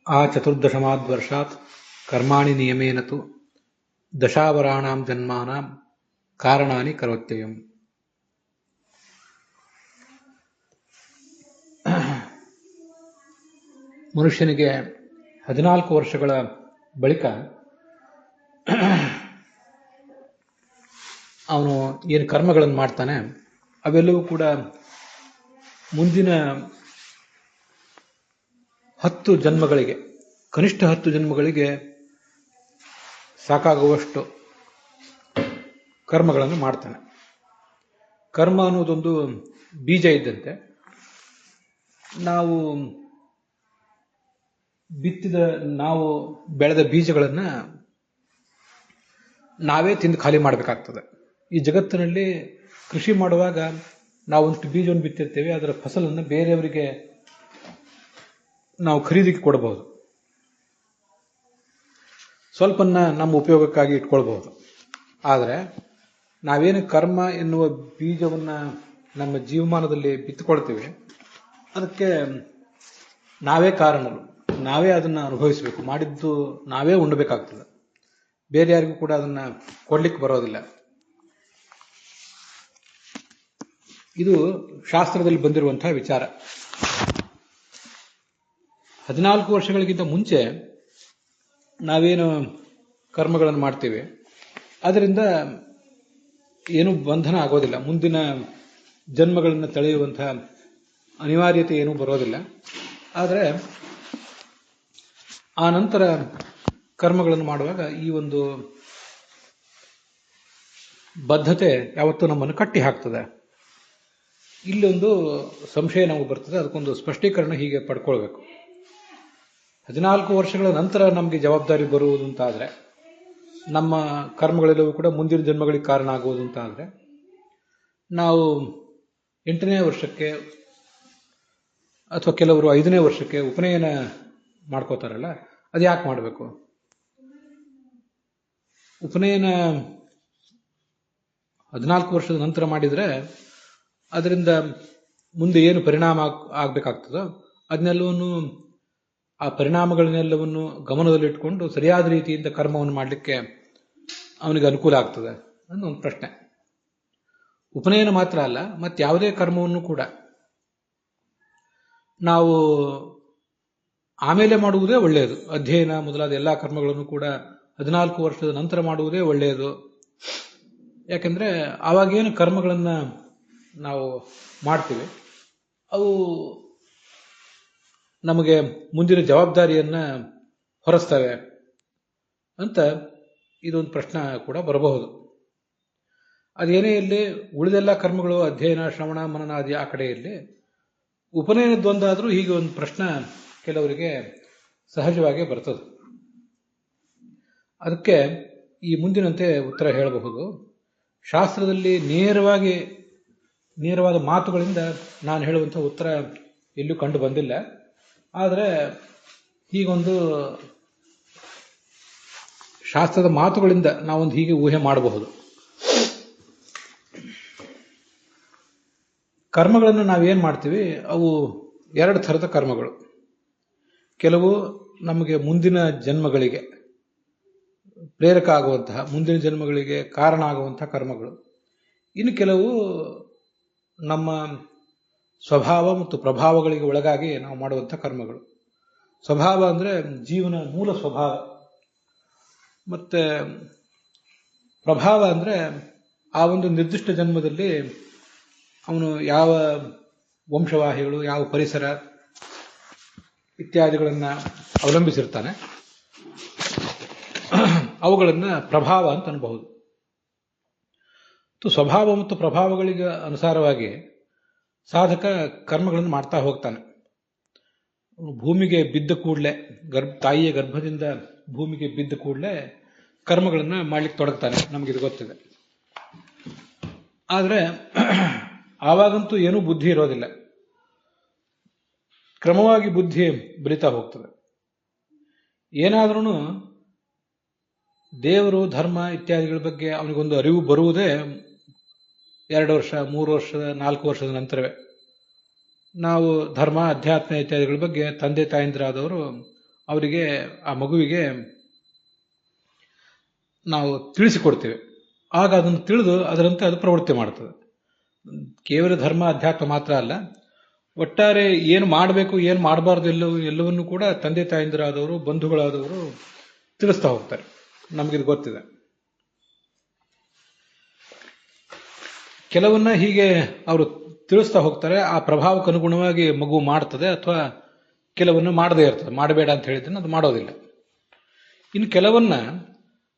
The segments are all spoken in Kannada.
ಆ ಚತುರ್ದಶಮಾದ್ವರ್ಷಾತ್ ಕರ್ಮಾಣಿ ನಿಯಮೇನ ತು ದಶಾವರಾಣಾಂ ಜನ್ಮಾನಾಂ ಕಾರಣಾನಿ ಕರೋತ್ಯಯಂ. ಮನುಷ್ಯನಿಗೆ 14 ವರ್ಷಗಳ ಬಳಿಕ ಅವನು ಏನು ಕರ್ಮಗಳನ್ನು ಮಾಡ್ತಾನೆ ಅವೆಲ್ಲವೂ ಕೂಡ ಮುಂದಿನ 10 ಜನ್ಮಗಳಿಗೆ, ಕನಿಷ್ಠ 10 ಜನ್ಮಗಳಿಗೆ ಸಾಕಾಗುವಷ್ಟು ಕರ್ಮಗಳನ್ನು ಮಾಡ್ತಾನೆ. ಕರ್ಮ ಅನ್ನೋದೊಂದು ಬೀಜ ಇದ್ದಂತೆ. ನಾವು ಬೆಳೆದ ಬೀಜಗಳನ್ನು ನಾವೇ ತಿಂದು ಖಾಲಿ ಮಾಡಬೇಕಾಗ್ತದೆ. ಈ ಜಗತ್ತಿನಲ್ಲಿ ಕೃಷಿ ಮಾಡುವಾಗ ನಾವೊಂದು ಬೀಜವನ್ನು ಬಿತ್ತಿರ್ತೇವೆ, ಅದರ ಫಸಲನ್ನು ಬೇರೆಯವರಿಗೆ ನಾವು ಖರೀದಿಗೆ ಕೊಡಬಹುದು, ಸ್ವಲ್ಪನ್ನ ನಮ್ಮ ಉಪಯೋಗಕ್ಕಾಗಿ ಇಟ್ಕೊಳ್ಬಹುದು. ಆದರೆ ನಾವೇನು ಕರ್ಮ ಎನ್ನುವ ಬೀಜವನ್ನು ನಮ್ಮ ಜೀವಮಾನದಲ್ಲಿ ಬಿತ್ತುಕೊಳ್ತೀವಿ, ಅದಕ್ಕೆ ನಾವೇ ಕಾರಣರು, ನಾವೇ ಅದನ್ನು ಅನುಭವಿಸಬೇಕು, ಮಾಡಿದ್ದು ನಾವೇ ಉಣ್ಣಬೇಕಾಗ್ತದೆ, ಬೇರೆ ಯಾರಿಗೂ ಕೂಡ ಅದನ್ನು ಕೊಡ್ಲಿಕ್ಕೆ ಬರೋದಿಲ್ಲ. ಇದು ಶಾಸ್ತ್ರದಲ್ಲಿ ಬಂದಿರುವಂತಹ ವಿಚಾರ. 14 ವರ್ಷಗಳಿಗಿಂತ ಮುಂಚೆ ನಾವೇನು ಕರ್ಮಗಳನ್ನು ಮಾಡ್ತೀವಿ ಅದರಿಂದ ಏನೂ ಬಂಧನ ಆಗೋದಿಲ್ಲ, ಮುಂದಿನ ಜನ್ಮಗಳನ್ನು ತಳೆಯುವಂತಹ ಅನಿವಾರ್ಯತೆ ಏನೂ ಬರೋದಿಲ್ಲ. ಆದರೆ ಆ ನಂತರ ಕರ್ಮಗಳನ್ನು ಮಾಡುವಾಗ ಈ ಒಂದು ಬದ್ಧತೆ ಯಾವತ್ತೂ ನಮ್ಮನ್ನು ಕಟ್ಟಿ ಹಾಕ್ತದೆ. ಇಲ್ಲೊಂದು ಸಂಶಯ ನಮಗೆ ಬರ್ತದೆ, ಅದಕ್ಕೊಂದು ಸ್ಪಷ್ಟೀಕರಣ ಹೀಗೆ ಪಡ್ಕೊಳ್ಬೇಕು. 14 ವರ್ಷಗಳ ನಂತರ ನಮಗೆ ಜವಾಬ್ದಾರಿ ಬರುವುದು ಅಂತಾದರೆ, ನಮ್ಮ ಕರ್ಮಗಳೆಲ್ಲವೂ ಕೂಡ ಮುಂದಿನ ಜನ್ಮಗಳಿಗೆ ಕಾರಣ ಆಗುವುದು ಅಂತಾದರೆ, ನಾವು 8ನೇ ವರ್ಷಕ್ಕೆ ಅಥವಾ ಕೆಲವರು 5ನೇ ವರ್ಷಕ್ಕೆ ಉಪನಯನ ಮಾಡ್ಕೋತಾರಲ್ಲ, ಅದು ಯಾಕೆ ಮಾಡಬೇಕು? ಉಪನಯನ 14 ವರ್ಷದ ನಂತರ ಮಾಡಿದರೆ ಅದರಿಂದ ಮುಂದೆ ಏನು ಪರಿಣಾಮ ಆಗಬೇಕಾಗ್ತದೋ ಅದನ್ನೆಲ್ಲವನ್ನು, ಆ ಪರಿಣಾಮಗಳನ್ನೆಲ್ಲವನ್ನು ಗಮನದಲ್ಲಿಟ್ಟುಕೊಂಡು ಸರಿಯಾದ ರೀತಿಯಿಂದ ಕರ್ಮವನ್ನು ಮಾಡಲಿಕ್ಕೆ ಅವನಿಗೆ ಅನುಕೂಲ ಆಗ್ತದೆ ಅನ್ನೋ ಒಂದು ಪ್ರಶ್ನೆ. ಉಪನಯನ ಮಾತ್ರ ಅಲ್ಲ, ಮತ್ತೆ ಯಾವುದೇ ಕರ್ಮವನ್ನು ಕೂಡ ನಾವು ಆಮೇಲೆ ಮಾಡುವುದೇ ಒಳ್ಳೆಯದು. ಅಧ್ಯಯನ ಮೊದಲಾದ ಎಲ್ಲ ಕರ್ಮಗಳನ್ನು ಕೂಡ 14 ವರ್ಷದ ನಂತರ ಮಾಡುವುದೇ ಒಳ್ಳೆಯದು. ಯಾಕೆಂದ್ರೆ ಆವಾಗೇನು ಕರ್ಮಗಳನ್ನು ನಾವು ಮಾಡ್ತೀವಿ ಅವು ನಮಗೆ ಮುಂದಿನ ಜವಾಬ್ದಾರಿಯನ್ನ ಹೊರಿಸ್ತವೆ ಅಂತ ಇದೊಂದು ಪ್ರಶ್ನೆ ಕೂಡ ಬರಬಹುದು. ಅದೇನೇ ಇರಲಿ, ಉಳಿದೆಲ್ಲ ಕರ್ಮಗಳು ಅಧ್ಯಯನ, ಶ್ರವಣ, ಮನನಾದಿ ಆ ಕಡೆಯಲ್ಲಿ, ಉಪನಯನದ್ದೊಂದಾದರೂ ಹೀಗೆ ಒಂದು ಪ್ರಶ್ನೆ ಕೆಲವರಿಗೆ ಸಹಜವಾಗಿ ಬರ್ತದೆ. ಅದಕ್ಕೆ ಈ ಮುಂದಿನಂತೆ ಉತ್ತರ ಹೇಳಬಹುದು. ಶಾಸ್ತ್ರದಲ್ಲಿ ನೇರವಾದ ಮಾತುಗಳಿಂದ ನಾನು ಹೇಳುವಂಥ ಉತ್ತರ ಎಲ್ಲೂ ಕಂಡು ಬಂದಿಲ್ಲ. ಆದರೆ ಹೀಗೊಂದು ಶಾಸ್ತ್ರದ ಮಾತುಗಳಿಂದ ನಾವೊಂದು ಹೀಗೆ ಊಹೆ ಮಾಡಬಹುದು. ಕರ್ಮಗಳನ್ನು ನಾವೇನು ಮಾಡ್ತೀವಿ ಅವು 2 ಥರದ ಕರ್ಮಗಳು. ಕೆಲವು ನಮಗೆ ಮುಂದಿನ ಜನ್ಮಗಳಿಗೆ ಪ್ರೇರಕ ಆಗುವಂತಹ, ಮುಂದಿನ ಜನ್ಮಗಳಿಗೆ ಕಾರಣ ಆಗುವಂತಹ ಕರ್ಮಗಳು. ಇನ್ನು ಕೆಲವು ನಮ್ಮ ಸ್ವಭಾವ ಮತ್ತು ಪ್ರಭಾವಗಳಿಗೆ ಒಳಗಾಗಿ ನಾವು ಮಾಡುವಂಥ ಕರ್ಮಗಳು. ಸ್ವಭಾವ ಅಂದರೆ ಜೀವನ ಮೂಲ ಸ್ವಭಾವ, ಮತ್ತೆ ಪ್ರಭಾವ ಅಂದರೆ ಆ ಒಂದು ನಿರ್ದಿಷ್ಟ ಜನ್ಮದಲ್ಲಿ ಅವನು ಯಾವ ವಂಶವಾಹಿಗಳು, ಯಾವ ಪರಿಸರ ಇತ್ಯಾದಿಗಳನ್ನು ಅವಲಂಬಿಸಿರ್ತಾನೆ, ಅವುಗಳನ್ನು ಪ್ರಭಾವ ಅಂತ ಅನ್ಬಹುದು. ಸ್ವಭಾವ ಮತ್ತು ಪ್ರಭಾವಗಳಿಗೆ ಅನುಸಾರವಾಗಿ ಸಾಧಕ ಕರ್ಮಗಳನ್ನು ಮಾಡ್ತಾ ಹೋಗ್ತಾನೆ. ಭೂಮಿಗೆ ಬಿದ್ದ ಕೂಡಲೇ, ತಾಯಿಯ ಗರ್ಭದಿಂದ ಭೂಮಿಗೆ ಬಿದ್ದ ಕೂಡಲೇ ಕರ್ಮಗಳನ್ನು ಮಾಡ್ಲಿಕ್ಕೆ ತೊಡಗ್ತಾನೆ, ನಮಗಿದು ಗೊತ್ತಿದೆ. ಆದರೆ ಆವಾಗಂತೂ ಏನೂ ಬುದ್ಧಿ ಇರೋದಿಲ್ಲ, ಕ್ರಮವಾಗಿ ಬುದ್ಧಿ ಬೆಳೀತಾ ಹೋಗ್ತದೆ. ಏನಾದ್ರೂ ದೇವರು, ಧರ್ಮ ಇತ್ಯಾದಿಗಳ ಬಗ್ಗೆ ಅವನಿಗೊಂದು ಅರಿವು ಬರುವುದೇ 2 ವರ್ಷ, 3 ವರ್ಷದ, 4 ವರ್ಷದ ನಂತರವೇ. ನಾವು ಧರ್ಮ, ಅಧ್ಯಾತ್ಮ ಇತ್ಯಾದಿಗಳ ಬಗ್ಗೆ ತಂದೆ ತಾಯಂದಿರಾದವರು ಅವರಿಗೆ, ಆ ಮಗುವಿಗೆ ನಾವು ತಿಳಿಸಿಕೊಡ್ತೇವೆ. ಆಗ ಅದನ್ನು ತಿಳಿದು ಅದರಂತೆ ಅದು ಪ್ರವೃತ್ತಿ ಮಾಡ್ತದೆ. ಕೇವಲ ಧರ್ಮ ಅಧ್ಯಾತ್ಮ ಮಾತ್ರ ಅಲ್ಲ, ಒಟ್ಟಾರೆ ಏನು ಮಾಡಬೇಕು ಏನು ಮಾಡಬಾರ್ದು ಎಲ್ಲವನ್ನೂ ಕೂಡ ತಂದೆ ತಾಯಿಂದರಾದವರು, ಬಂಧುಗಳಾದವರು ತಿಳಿಸ್ತಾ ಹೋಗ್ತಾರೆ. ನಮಗಿದು ಗೊತ್ತಿದೆ. ಕೆಲವನ್ನ ಹೀಗೆ ಅವರು ತಿಳಿಸ್ತಾ ಹೋಗ್ತಾರೆ. ಆ ಪ್ರಭಾವಕ್ಕೆ ಅನುಗುಣವಾಗಿ ಮಗು ಮಾಡ್ತದೆ, ಅಥವಾ ಕೆಲವನ್ನ ಮಾಡದೇ ಇರ್ತದೆ. ಮಾಡಬೇಡ ಅಂತ ಹೇಳಿದ್ರೆ ಅದು ಮಾಡೋದಿಲ್ಲ. ಇನ್ನು ಕೆಲವನ್ನ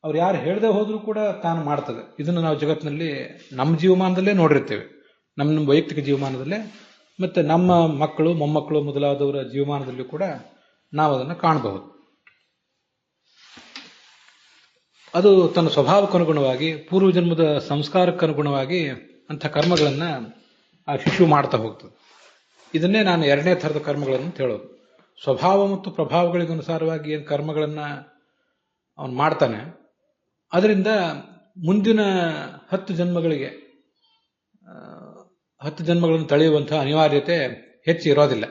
ಅವ್ರು ಯಾರು ಹೇಳದೆ ಹೋದ್ರೂ ಕೂಡ ತಾನು ಮಾಡ್ತದೆ. ಇದನ್ನು ನಾವು ಜಗತ್ತಿನಲ್ಲಿ ನಮ್ಮ ಜೀವಮಾನದಲ್ಲೇ ನೋಡಿರ್ತೇವೆ, ನಮ್ಮ ವೈಯಕ್ತಿಕ ಜೀವಮಾನದಲ್ಲೇ, ಮತ್ತೆ ನಮ್ಮ ಮಕ್ಕಳು, ಮೊಮ್ಮಕ್ಕಳು ಮೊದಲಾದವರ ಜೀವಮಾನದಲ್ಲೂ ಕೂಡ ನಾವು ಅದನ್ನು ಕಾಣಬಹುದು. ಅದು ತನ್ನ ಸ್ವಭಾವಕ್ಕನುಗುಣವಾಗಿ, ಪೂರ್ವಜನ್ಮದ ಸಂಸ್ಕಾರಕ್ಕನುಗುಣವಾಗಿ ಅಂಥ ಕರ್ಮಗಳನ್ನ ಆ ಶಿಶು ಮಾಡ್ತಾ ಹೋಗ್ತದೆ. ಇದನ್ನೇ ನಾನು ಎರಡನೇ ಥರದ ಕರ್ಮಗಳನ್ನು ಹೇಳೋದು. ಸ್ವಭಾವ ಮತ್ತು ಪ್ರಭಾವಗಳಿಗನುಸಾರವಾಗಿ ಏನು ಕರ್ಮಗಳನ್ನ ಅವನು ಮಾಡ್ತಾನೆ, ಅದರಿಂದ ಮುಂದಿನ 10 ಜನ್ಮಗಳನ್ನು ತಳೆಯುವಂತಹ ಅನಿವಾರ್ಯತೆ ಹೆಚ್ಚು ಇರೋದಿಲ್ಲ.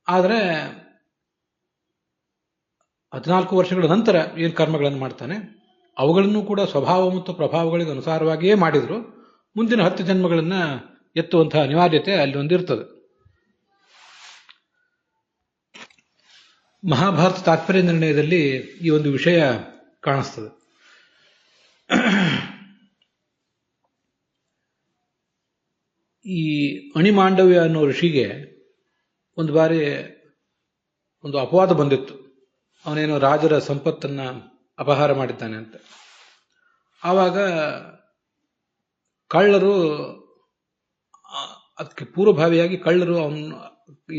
ಆದರೆ 14 ವರ್ಷಗಳ ನಂತರ ಏನು ಕರ್ಮಗಳನ್ನು ಮಾಡ್ತಾನೆ, ಅವುಗಳನ್ನು ಕೂಡ ಸ್ವಭಾವ ಮತ್ತು ಪ್ರಭಾವಗಳಿಗೆ ಅನುಸಾರವಾಗಿಯೇ ಮಾಡಿದ್ರು ಮುಂದಿನ 10 ಜನ್ಮಗಳನ್ನ ಎತ್ತುವಂತಹ ಅನಿವಾರ್ಯತೆ ಅಲ್ಲಿ ಒಂದಿರ್ತದೆ. ಮಹಾಭಾರತ ತಾತ್ಪರ್ಯ ನಿರ್ಣಯದಲ್ಲಿ ಈ ಒಂದು ವಿಷಯ ಕಾಣಿಸ್ತದೆ. ಈ ಅಣಿಮಾಂಡವ್ಯ ಅನ್ನೋ ಋಷಿಗೆ ಒಂದು ಬಾರಿ ಒಂದು ಅಪವಾದ ಬಂದಿತ್ತು. ಅವನೇನೋ ರಾಜರ ಸಂಪತ್ತನ್ನ ಅಪಹಾರ ಮಾಡಿದ್ದಾನೆ ಅಂತ. ಆವಾಗ ಕಳ್ಳರು, ಅದಕ್ಕೆ ಪೂರ್ವಭಾವಿಯಾಗಿ ಕಳ್ಳರು ಅವನು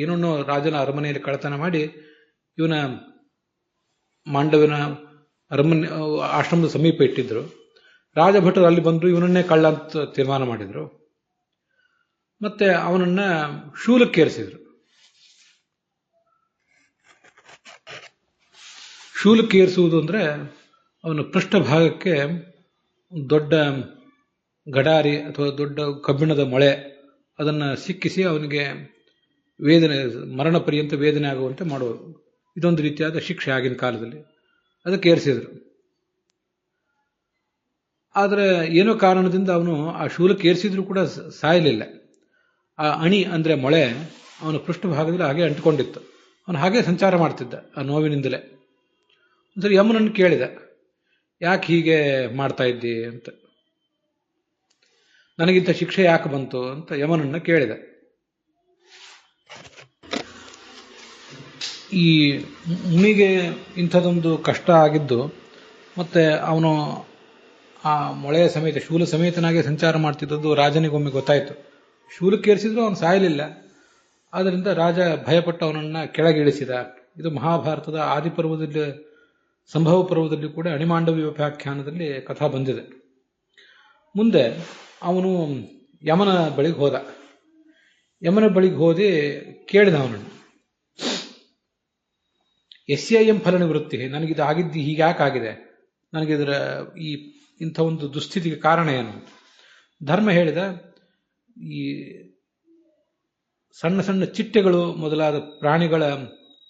ಏನನ್ನೋ ರಾಜನ ಅರಮನೆಯಲ್ಲಿ ಕಳ್ಳತನ ಮಾಡಿ ಇವನ ಮಾಂಡವ್ಯನ ಅರಮನೆ ಆಶ್ರಮದ ಸಮೀಪ ಇಟ್ಟಿದ್ರು. ರಾಜಭಟರು ಅಲ್ಲಿ ಬಂದ್ರು, ಇವನನ್ನೇ ಕಳ್ಳ ಅಂತ ತೀರ್ಮಾನ ಮಾಡಿದ್ರು. ಮತ್ತೆ ಅವನನ್ನ ಶೂಲಕ್ಕೇರಿಸಿದ್ರು. ಶೂಲಕ್ಕೇರಿಸುವುದು ಅಂದ್ರೆ ಅವನ ಪೃಷ್ಠಭಾಗಕ್ಕೆ ದೊಡ್ಡ ಗಡಾರಿ ಅಥವಾ ದೊಡ್ಡ ಕಬ್ಬಿಣದ ಮೊಳೆ ಅದನ್ನ ಸಿಕ್ಕಿಸಿ ಅವನಿಗೆ ವೇದನೆ, ಮರಣ ಪರ್ಯಂತ ವೇದನೆ ಆಗುವಂತೆ ಮಾಡೋದು. ಇದೊಂದು ರೀತಿಯಾದ ಶಿಕ್ಷೆ ಆಗಿನ ಕಾಲದಲ್ಲಿ. ಅದಕ್ಕೆ ಏರಿಸಿದ್ರು. ಆದರೆ ಏನೋ ಕಾರಣದಿಂದ ಅವನು ಆ ಶೂಲಕ್ಕೆ ಏರಿಸಿದ್ರು ಕೂಡ ಸಾಯಲಿಲ್ಲ. ಆ ಅಣಿ ಅಂದ್ರೆ ಮೊಳೆ ಅವನ ಪೃಷ್ಠಭಾಗದಲ್ಲಿ ಹಾಗೆ ಅಂಟಿಕೊಂಡಿತ್ತು. ಅವನು ಹಾಗೆ ಸಂಚಾರ ಮಾಡ್ತಿದ್ದ ಆ ನೋವಿನಿಂದಲೇ. ಒಂದ್ಸರಿ ಯಮನನ್ನು ಕೇಳಿದ, ಯಾಕೆ ಹೀಗೆ ಮಾಡ್ತಾ ಇದ್ದಿ ಅಂತ, ನನಗಿಂತ ಶಿಕ್ಷೆ ಯಾಕೆ ಬಂತು ಅಂತ ಯಮನನ್ನ ಕೇಳಿದ. ಈ ಮುನಿಗೆ ಇಂಥದೊಂದು ಕಷ್ಟ ಆಗಿದ್ದು, ಮತ್ತೆ ಅವನು ಆ ಮೊಳೆಯ ಸಮೇತ ಶೂಲ ಸಮೇತನಾಗಿ ಸಂಚಾರ ಮಾಡ್ತಿದ್ದದ್ದು ರಾಜನಿಗೊಮ್ಮೆ ಗೊತ್ತಾಯಿತು. ಶೂಲಕ್ಕೇರಿಸಿದ್ರು ಅವನು ಸಾಯಲಿಲ್ಲ. ಆದ್ದರಿಂದ ರಾಜ ಭಯಪಟ್ಟು ಅವನನ್ನ ಕೆಳಗಿಳಿಸಿದ. ಇದು ಮಹಾಭಾರತದ ಆದಿಪರ್ವದಲ್ಲಿ, ಸಂಭವ ಪರ್ವದಲ್ಲಿ ಕೂಡ ಅಣಿಮಾಂಡವ್ಯ ವ್ಯಾಖ್ಯಾನದಲ್ಲಿ ಕಥಾ ಬಂದಿದೆ. ಮುಂದೆ ಅವನು ಯಮನ ಬಳಿಗೆ ಹೋದ. ಯಮನ ಬಳಿಗೆ ಹೋದಿ ಕೇಳಿದ ಅವನನ್ನು, ಎಸ್ಯಂ ಫಲ ನಿವೃತ್ತಿ, ನನಗಿದು ಆಗಿದ್ದು ಹೀಗ್ಯಾಕಾಗಿದೆ, ನನಗಿದರ ಇಂಥ ಒಂದು ದುಸ್ಥಿತಿಗೆ ಕಾರಣ ಏನು? ಧರ್ಮ ಹೇಳಿದ, ಈ ಸಣ್ಣ ಸಣ್ಣ ಚಿಟ್ಟೆಗಳು ಮೊದಲಾದ ಪ್ರಾಣಿಗಳ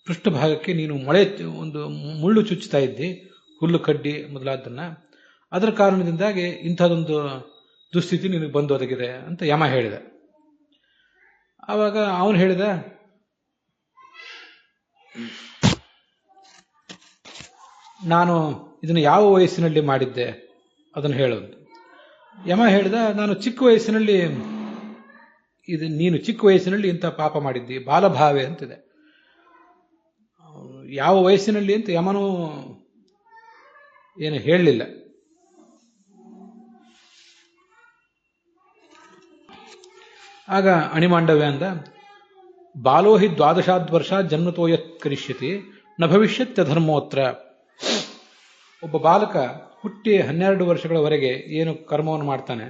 ಪೃಷ್ಠಭಾಗಕ್ಕೆ ನೀನು ಒಂದು ಮುಳ್ಳು ಚುಚ್ಚುತ್ತಾ ಇದ್ದಿ, ಹುಲ್ಲು ಕಡ್ಡಿ ಮೊದಲಾದನ್ನ, ಅದರ ಕಾರಣದಿಂದಾಗಿ ಇಂಥದೊಂದು ದುಸ್ಥಿತಿ ನಿನಗೆ ಬಂದು ಒದಗಿದೆ ಅಂತ ಯಮ ಹೇಳಿದ. ಆವಾಗ ಅವನು ಹೇಳಿದ, ನಾನು ಇದನ್ನು ಯಾವ ವಯಸ್ಸಿನಲ್ಲಿ ಮಾಡಿದ್ದೆ ಅದನ್ನು ಹೇಳೋದು. ಯಮ ಹೇಳಿದ, ನಾನು ಚಿಕ್ಕ ವಯಸ್ಸಿನಲ್ಲಿ, ನೀನು ಚಿಕ್ಕ ವಯಸ್ಸಿನಲ್ಲಿ ಇಂಥ ಪಾಪ ಮಾಡಿದ್ದಿ, ಬಾಲಭಾವೆ ಅಂತಿದೆ. ಯಾವ ವಯಸ್ಸಿನಲ್ಲಿ ಅಂತ ಯಮನು ಏನು ಹೇಳಲಿಲ್ಲ. ಆಗ ಅಣಿಮಾಂಡವ್ಯ ಅಂದ, ಬಾಲೋಹಿ 12 ವರ್ಷ ಜನ್ಮತೋ ಯತ್ ಕರಿಷ್ಯತಿ ನ ಭವಿಷ್ಯತ್ಯ ಧರ್ಮೋತ್ರ. ಒಬ್ಬ ಬಾಲಕ ಹುಟ್ಟಿ 12 ವರ್ಷಗಳವರೆಗೆ ಏನು ಕರ್ಮವನ್ನು ಮಾಡ್ತಾನೆ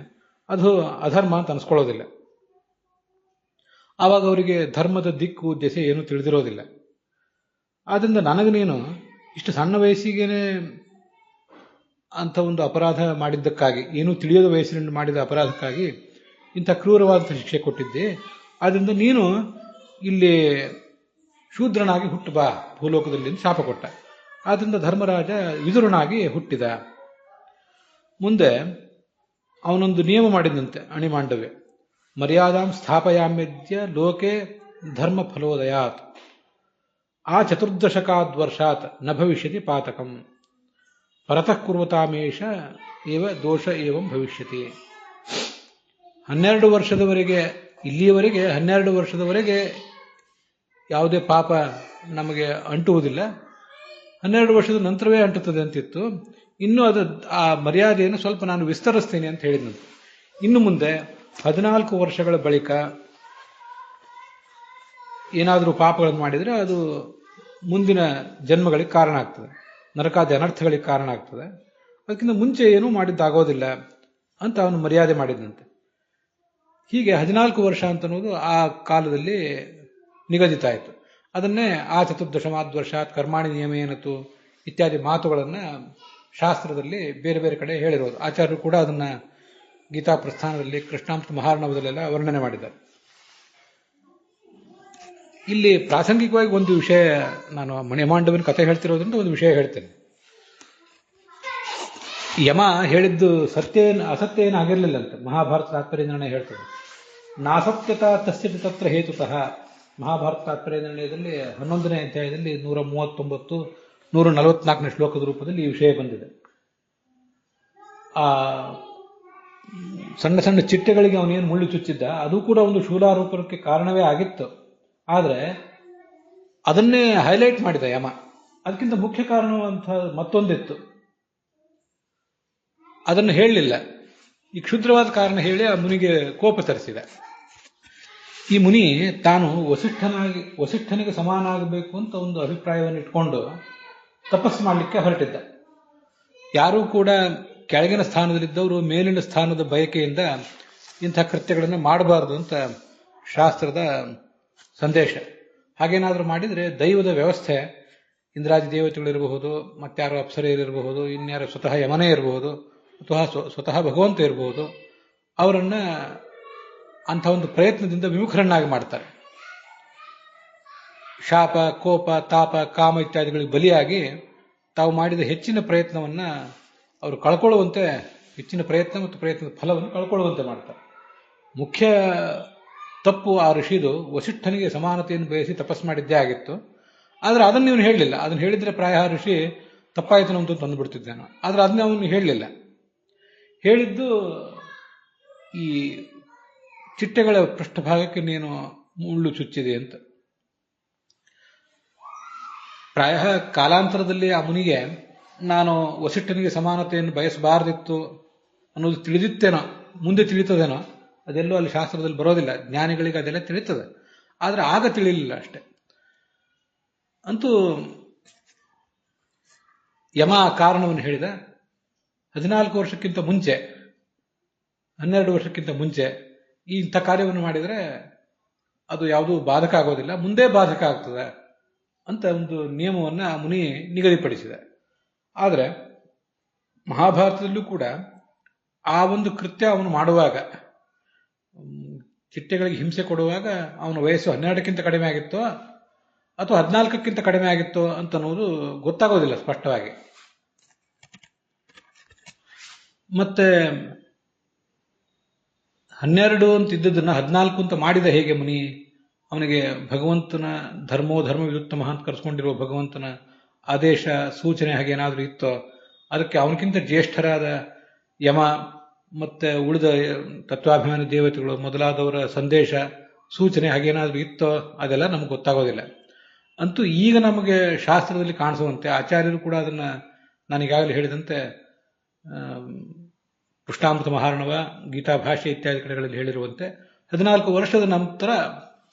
ಅದು ಅಧರ್ಮ ಅಂತ ಅನ್ಸ್ಕೊಳ್ಳೋದಿಲ್ಲ. ಆವಾಗ ಅವರಿಗೆ ಧರ್ಮದ ದಿಕ್ಕು ದೆಸೆ ಏನು ತಿಳಿದಿರೋದಿಲ್ಲ. ಆದ್ರಿಂದ ನನಗೆ ನೀನು ಇಷ್ಟು ಸಣ್ಣ ವಯಸ್ಸಿಗೇನೆ ಅಂತ ಒಂದು ಅಪರಾಧ ಮಾಡಿದ್ದಕ್ಕಾಗಿ, ಏನೂ ತಿಳಿಯದ ವಯಸ್ಸಿನಲ್ಲಿ ಮಾಡಿದ ಅಪರಾಧಕ್ಕಾಗಿ ಇಂಥ ಕ್ರೂರವಾದ ಶಿಕ್ಷೆ ಕೊಟ್ಟಿದ್ದೆ. ಆದ್ರಿಂದ ನೀನು ಇಲ್ಲಿ ಶೂದ್ರನಾಗಿ ಹುಟ್ಟು ಬಾ ಭೂಲೋಕದಲ್ಲಿ ಶಾಪ ಕೊಟ್ಟ. ಆದ್ದರಿಂದ ಧರ್ಮರಾಜ ವಿದುರನಾಗಿ ಹುಟ್ಟಿದ. ಮುಂದೆ ಅವನೊಂದು ನಿಯಮ ಮಾಡಿದಂತೆ ಅಣಿಮಾಂಡವ್ಯ, ಮರ್ಯಾದಾಂ ಸ್ಥಾಪಯಾಮ್ಯದ್ಯ ಲೋಕೆ ಧರ್ಮ ಫಲೋದಯಾತ್ ಆ ಚತುರ್ದಶಕಾದ್ವರ್ಷಾತ್ ನ ಭವಿಷ್ಯತಿ ಪಾತಕಂ ಪರತಃ ಕುರ್ವತಾಮೇಷ ಏವ ದೋಷ ಏವಂ ಭವಿಷ್ಯತಿ. 12 ವರ್ಷದವರೆಗೆ, ಇಲ್ಲಿಯವರೆಗೆ 12 ವರ್ಷದವರೆಗೆ ಯಾವುದೇ ಪಾಪ ನಮಗೆ ಅಂಟುವುದಿಲ್ಲ, 12 ವರ್ಷದ ನಂತರವೇ ಅಂಟುತ್ತದೆ ಅಂತಿತ್ತು. ಇನ್ನು ಆ ಮರ್ಯಾದೆಯನ್ನು ಸ್ವಲ್ಪ ನಾನು ವಿಸ್ತರಿಸ್ತೇನೆ ಅಂತ ಹೇಳಿದಂತೆ. ಇನ್ನು ಮುಂದೆ 14 ವರ್ಷಗಳ ಬಳಿಕ ಏನಾದರೂ ಪಾಪಗಳನ್ನು ಮಾಡಿದರೆ ಅದು ಮುಂದಿನ ಜನ್ಮಗಳಿಗೆ ಕಾರಣ ಆಗ್ತದೆ, ನರಕಾದಿ ಅನರ್ಥಗಳಿಗೆ ಕಾರಣ ಆಗ್ತದೆ. ಅದಕ್ಕಿಂತ ಮುಂಚೆ ಏನೂ ಮಾಡಿದ್ದಾಗೋದಿಲ್ಲ ಅಂತ ಅವನು ಮರ್ಯಾದೆ ಮಾಡಿದಂತೆ. ಹೀಗೆ 14 ವರ್ಷ ಅಂತ ಅನ್ನೋದು ಆ ಕಾಲದಲ್ಲಿ ನಿಗದಿತ ಆಯಿತು. ಅದನ್ನೇ ಆ ಚತುರ್ದಶಮಾದ್ವರ್ಷಾತ್ ಕರ್ಮಾಣಿ ನಿಯಮೇನತು ಇತ್ಯಾದಿ ಮಾತುಗಳನ್ನು ಶಾಸ್ತ್ರದಲ್ಲಿ ಬೇರೆ ಬೇರೆ ಕಡೆ ಹೇಳಿರೋದು. ಆಚಾರ್ಯರು ಕೂಡ ಅದನ್ನು ಗೀತಾ ಪ್ರಸ್ಥಾನದಲ್ಲಿ ಕೃಷ್ಣಾಂಶ ಮಹಾರ್ಣವದಲ್ಲೆಲ್ಲ ವರ್ಣನೆ ಮಾಡಿದ್ದಾರೆ. ಇಲ್ಲಿ ಪ್ರಾಸಂಗಿಕವಾಗಿ ಒಂದು ವಿಷಯ, ನಾನು ಮಣಿಮಾಂಡವನ ಕಥೆ ಹೇಳ್ತಿರೋದ್ರಿಂದ ಒಂದು ವಿಷಯ ಹೇಳ್ತೇನೆ. ಯಮ ಹೇಳಿದ್ದು ಅಸತ್ಯ ಏನು ಆಗಿರಲಿಲ್ಲ ಅಂತ ಮಹಾಭಾರತ ತಾತ್ಪರ್ಯ ನಿರ್ಣಯ ಹೇಳ್ತದೆ. ನಾಸತ್ಯತ ತಸ್ಯ ತತ್ರ ಹೇತುತಃ. ಮಹಾಭಾರತ ತಾತ್ಪರ್ಯ ನಿರ್ಣಯದಲ್ಲಿ 11ನೇ ಅಧ್ಯಾಯದಲ್ಲಿ 139, 144ನೇ ಶ್ಲೋಕದ ರೂಪದಲ್ಲಿ ಈ ವಿಷಯ ಬಂದಿದೆ. ಆ ಸಣ್ಣ ಸಣ್ಣ ಚಿಟ್ಟೆಗಳಿಗೆ ಅವನೇನು ಮುಳ್ಳು ಚುಚ್ಚಿದ್ದ, ಅದು ಕೂಡ ಒಂದು ಶೂಲಾರೋಪಕ್ಕೆ ಕಾರಣವೇ ಆಗಿತ್ತು. ಆದರೆ ಅದನ್ನೇ ಹೈಲೈಟ್ ಮಾಡಿದ ಯಮ. ಅದಕ್ಕಿಂತ ಮುಖ್ಯ ಕಾರಣವಂತ ಮತ್ತೊಂದಿತ್ತು, ಅದನ್ನು ಹೇಳಲಿಲ್ಲ. ಈ ಕ್ಷುದ್ರವಾದ ಕಾರಣ ಹೇಳಿ ಆ ಮುನಿಗೆ ಕೋಪ ತರಿಸಿದ. ಈ ಮುನಿ ತಾನು ವಸಿಷ್ಠನಿಗೆ ಸಮಾನ ಆಗಬೇಕು ಅಂತ ಒಂದು ಅಭಿಪ್ರಾಯವನ್ನು ಇಟ್ಕೊಂಡು ತಪಸ್ಸು ಮಾಡಲಿಕ್ಕೆ ಹೊರಟಿದ್ದ. ಯಾರೂ ಕೂಡ ಕೆಳಗಿನ ಸ್ಥಾನದಲ್ಲಿದ್ದವರು ಮೇಲಿನ ಸ್ಥಾನದ ಬಯಕೆಯಿಂದ ಇಂಥ ಕೃತ್ಯಗಳನ್ನು ಮಾಡಬಾರದು ಅಂತ ಶಾಸ್ತ್ರದ ಸಂದೇಶ. ಹಾಗೇನಾದರೂ ಮಾಡಿದರೆ ದೈವದ ವ್ಯವಸ್ಥೆ, ಇಂದ್ರಾದಿ ದೇವತೆಗಳಿರಬಹುದು, ಮತ್ತಾರು ಅಪ್ಸರೆಯರಿರಬಹುದು, ಇನ್ಯಾರು ಸ್ವತಃ ಯಮನೇ ಇರಬಹುದು, ಅಥವಾ ಸ್ವತಃ ಭಗವಂತ ಇರಬಹುದು, ಅವರನ್ನ ಅಂಥ ಒಂದು ಪ್ರಯತ್ನದಿಂದ ವಿಮುಖರನ್ನಾಗಿ ಮಾಡ್ತಾರೆ. ಶಾಪ, ಕೋಪ, ತಾಪ, ಕಾಮ ಇತ್ಯಾದಿಗಳಿಗೆ ಬಲಿಯಾಗಿ ತಾವು ಮಾಡಿದ ಹೆಚ್ಚಿನ ಪ್ರಯತ್ನವನ್ನ ಅವರು ಕಳ್ಕೊಳ್ಳುವಂತೆ, ಹೆಚ್ಚಿನ ಪ್ರಯತ್ನ ಮತ್ತು ಪ್ರಯತ್ನದ ಫಲವನ್ನು ಕಳ್ಕೊಳ್ಳುವಂತೆ ಮಾಡ್ತಾರೆ. ಮುಖ್ಯ ತಪ್ಪು ಆ ಋಷಿದು ವಸಿಷ್ಠನಿಗೆ ಸಮಾನತೆಯನ್ನು ಬಯಸಿ ತಪಸ್ಸು ಮಾಡಿದ್ದೇ ಆಗಿತ್ತು. ಆದರೆ ಅದನ್ನು ಇವನು ಹೇಳಲಿಲ್ಲ. ಅದನ್ನು ಹೇಳಿದ್ರೆ ಪ್ರಾಯ ಋಷಿ ತಪ್ಪಾಯ್ತನೋ ಅಂತ ತಂದುಬಿಡ್ತಿದ್ದಾನು. ಆದರೆ ಅದನ್ನ ಅವನು ಹೇಳಲಿಲ್ಲ. ಹೇಳಿದ್ದು ಈ ಚಿಟ್ಟೆಗಳ ಪೃಷ್ಠಭಾಗಕ್ಕೆ ನೀನು ಮುಳ್ಳು ಚುಚ್ಚಿದೆ ಅಂತ. ಪ್ರಾಯ ಕಾಲಾಂತರದಲ್ಲಿ ಆ ಮುನಿಗೆ ನಾನು ವಸಿಷ್ಠನಿಗೆ ಸಮಾನತೆಯನ್ನು ಬಯಸಬಾರದಿತ್ತು ಅನ್ನೋದು ತಿಳಿದಿತ್ತೇನೋ, ಮುಂದೆ ತಿಳಿತದೇನೋ, ಅದೆಲ್ಲೋ ಅಲ್ಲಿ ಶಾಸ್ತ್ರದಲ್ಲಿ ಬರೋದಿಲ್ಲ. ಜ್ಞಾನಿಗಳಿಗೆ ಅದೆಲ್ಲ ತಿಳಿತದೆ, ಆದರೆ ಆಗ ತಿಳಿಲಿಲ್ಲ ಅಷ್ಟೆ. ಅಂತೂ ಯಮ ಕಾರಣವನ್ನು ಹೇಳಿದ. 14 ವರ್ಷಕ್ಕಿಂತ ಮುಂಚೆ, 12 ವರ್ಷಕ್ಕಿಂತ ಮುಂಚೆ ಇಂಥ ಕಾರ್ಯವನ್ನು ಮಾಡಿದರೆ ಅದು ಯಾವುದೂ ಬಾಧಕ ಆಗೋದಿಲ್ಲ, ಮುಂದೆ ಬಾಧಕ ಆಗ್ತದೆ ಅಂತ ಒಂದು ನಿಯಮವನ್ನು ಆ ಮುನಿ ನಿಗದಿಪಡಿಸಿದ. ಆದರೆ ಮಹಾಭಾರತದಲ್ಲೂ ಕೂಡ ಆ ಒಂದು ಕೃತ್ಯ ಅವನು ಮಾಡುವಾಗ, ಚಿಟ್ಟೆಗಳಿಗೆ ಹಿಂಸೆ ಕೊಡುವಾಗ ಅವನ ವಯಸ್ಸು 12ಕ್ಕಿಂತ ಕಡಿಮೆ ಆಗಿತ್ತೋ ಅಥವಾ 14ಕ್ಕಿಂತ ಕಡಿಮೆ ಆಗಿತ್ತೋ ಅಂತ ಅನ್ನೋದು ಗೊತ್ತಾಗೋದಿಲ್ಲ ಸ್ಪಷ್ಟವಾಗಿ. ಮತ್ತೆ 12 ಅಂತ ಇದ್ದದನ್ನ 14 ಅಂತ ಮಾಡಿದ ಹೇಗೆ ಮುನಿ? ಅವನಿಗೆ ಭಗವಂತನ ಧರ್ಮ ವಿರುತ್ತಮ ಅಂತ ಕರೆಸ್ಕೊಂಡಿರುವ ಭಗವಂತನ ಆದೇಶ, ಸೂಚನೆ ಹಾಗೇನಾದ್ರೂ ಇತ್ತೋ? ಅದಕ್ಕೆ ಅವನಕ್ಕಿಂತ ಜ್ಯೇಷ್ಠರಾದ ಯಮ ಮತ್ತೆ ಉಳಿದ ತತ್ವಾಭಿಮಾನಿ ದೇವತೆಗಳು ಮೊದಲಾದವರ ಸಂದೇಶ, ಸೂಚನೆ ಹಾಗೇನಾದ್ರೂ ಇತ್ತೋ? ಅದೆಲ್ಲ ನಮ್ಗೆ ಗೊತ್ತಾಗೋದಿಲ್ಲ. ಅಂತೂ ಈಗ ನಮಗೆ ಶಾಸ್ತ್ರದಲ್ಲಿ ಕಾಣಿಸುವಂತೆ, ಆಚಾರ್ಯರು ಕೂಡ ಅದನ್ನ ನಾನೀಗಾಗಲೇ ಹೇಳಿದಂತೆ ಕೃಷ್ಣಾಮೃತ ಮಹಾರ್ಣವ, ಗೀತಾ ಭಾಷೆ ಇತ್ಯಾದಿ ಕಡೆಗಳಲ್ಲಿ ಹೇಳಿರುವಂತೆ 14 ವರ್ಷದ ನಂತರ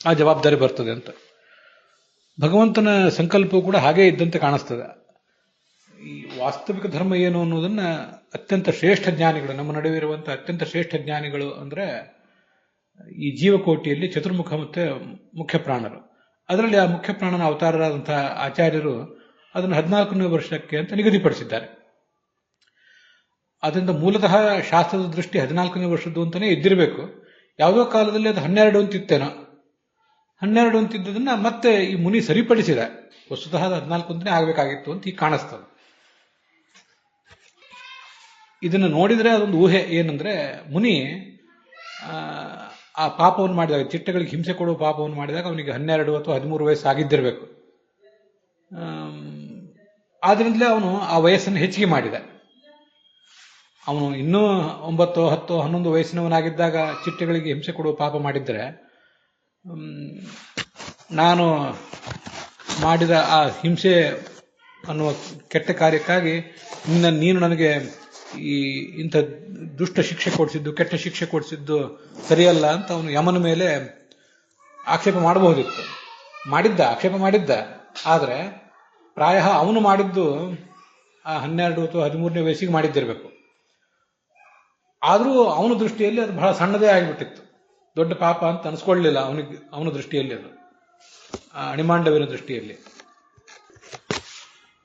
ಆ ಜವಾಬ್ದಾರಿ ಬರ್ತದೆ ಅಂತ. ಭಗವಂತನ ಸಂಕಲ್ಪವು ಕೂಡ ಹಾಗೇ ಇದ್ದಂತೆ ಕಾಣಿಸ್ತದೆ. ಈ ವಾಸ್ತವಿಕ ಧರ್ಮ ಏನು ಅನ್ನೋದನ್ನ ಅತ್ಯಂತ ಶ್ರೇಷ್ಠ ಜ್ಞಾನಿಗಳು, ನಮ್ಮ ನಡುವೆ ಇರುವಂತಹ ಅತ್ಯಂತ ಶ್ರೇಷ್ಠ ಜ್ಞಾನಿಗಳು ಅಂದ್ರೆ ಈ ಜೀವಕೋಟಿಯಲ್ಲಿ ಚತುರ್ಮುಖ ಮತ್ತೆ ಮುಖ್ಯ ಪ್ರಾಣರು. ಅದರಲ್ಲಿ ಆ ಮುಖ್ಯ ಪ್ರಾಣನ ಅವತಾರರಾದಂತಹ ಆಚಾರ್ಯರು ಅದನ್ನು 14ನೇ ವರ್ಷಕ್ಕೆ ಅಂತ ನಿಗದಿಪಡಿಸಿದ್ದಾರೆ. ಅದರಿಂದ ಮೂಲತಃ ಶಾಸ್ತ್ರದ ದೃಷ್ಟಿ 14ನೇ ವರ್ಷದ್ದು ಅಂತಾನೆ ಇದ್ದಿರಬೇಕು. ಯಾವುದೋ ಕಾಲದಲ್ಲಿ ಅದು 12 ಅಂತ ಇತ್ತೇನೋ. 12 ಅಂತಿದ್ದದನ್ನ ಮತ್ತೆ ಈ ಮುನಿ ಸರಿಪಡಿಸಿದ. ವಸ್ತುತಃ 14 ಅಂತಲೇ ಆಗಬೇಕಾಗಿತ್ತು ಅಂತ ಈಗ ಕಾಣಿಸ್ತದೆ. ಇದನ್ನು ನೋಡಿದ್ರೆ ಅದೊಂದು ಊಹೆ ಏನಂದ್ರೆ, ಮುನಿ ಆ ಪಾಪವನ್ನು ಮಾಡಿದಾಗ, ಚಿಟ್ಟೆಗಳಿಗೆ ಹಿಂಸೆ ಕೊಡುವ ಪಾಪವನ್ನು ಮಾಡಿದಾಗ ಅವನಿಗೆ 12 ಅಥವಾ 13 ವಯಸ್ಸು ಆಗಿದ್ದಿರಬೇಕು. ಆದ್ರಿಂದಲೇ ಅವನು ಆ ವಯಸ್ಸನ್ನು ಹೆಚ್ಚಿಗೆ ಮಾಡಿದ. ಅವನು ಇನ್ನೂ 9, 10, 11 ವಯಸ್ಸಿನವನಾಗಿದ್ದಾಗ ಚಿಟ್ಟೆಗಳಿಗೆ ಹಿಂಸೆ ಕೊಡುವ ಪಾಪ ಮಾಡಿದ್ದರೆ, ನಾನು ಮಾಡಿದ ಆ ಹಿಂಸೆ ಅನ್ನುವ ಕೆಟ್ಟ ಕಾರ್ಯಕ್ಕಾಗಿ ನೀನು ನನಗೆ ಇಂಥ ದುಷ್ಟ ಶಿಕ್ಷೆ ಕೊಡಿಸಿದ್ದು, ಕೆಟ್ಟ ಶಿಕ್ಷೆ ಕೊಡಿಸಿದ್ದು ಸರಿಯಲ್ಲ ಅಂತ ಅವನು ಯಮನ ಮೇಲೆ ಆಕ್ಷೇಪ ಮಾಡಬಹುದಿತ್ತು. ಆಕ್ಷೇಪ ಮಾಡಿದ್ದ. ಆದರೆ ಪ್ರಾಯ ಅವನು ಮಾಡಿದ್ದು ಆ 12 ಅಥವಾ 13ನೇ ವಯಸ್ಸಿಗೆ ಮಾಡಿದ್ದಿರಬೇಕು. ಆದರೂ ಅವನ ದೃಷ್ಟಿಯಲ್ಲಿ ಅದು ಬಹಳ ಸಣ್ಣದೇ ಆಗಿಬಿಟ್ಟಿತ್ತು. ದೊಡ್ಡ ಪಾಪ ಅಂತ ಅನಿಸ್ಕೊಳ್ಳಲಿಲ್ಲ ಅವನ ದೃಷ್ಟಿಯಲ್ಲಿ, ಅದು ಅಣಿಮಾಂಡವಿನ ದೃಷ್ಟಿಯಲ್ಲಿ.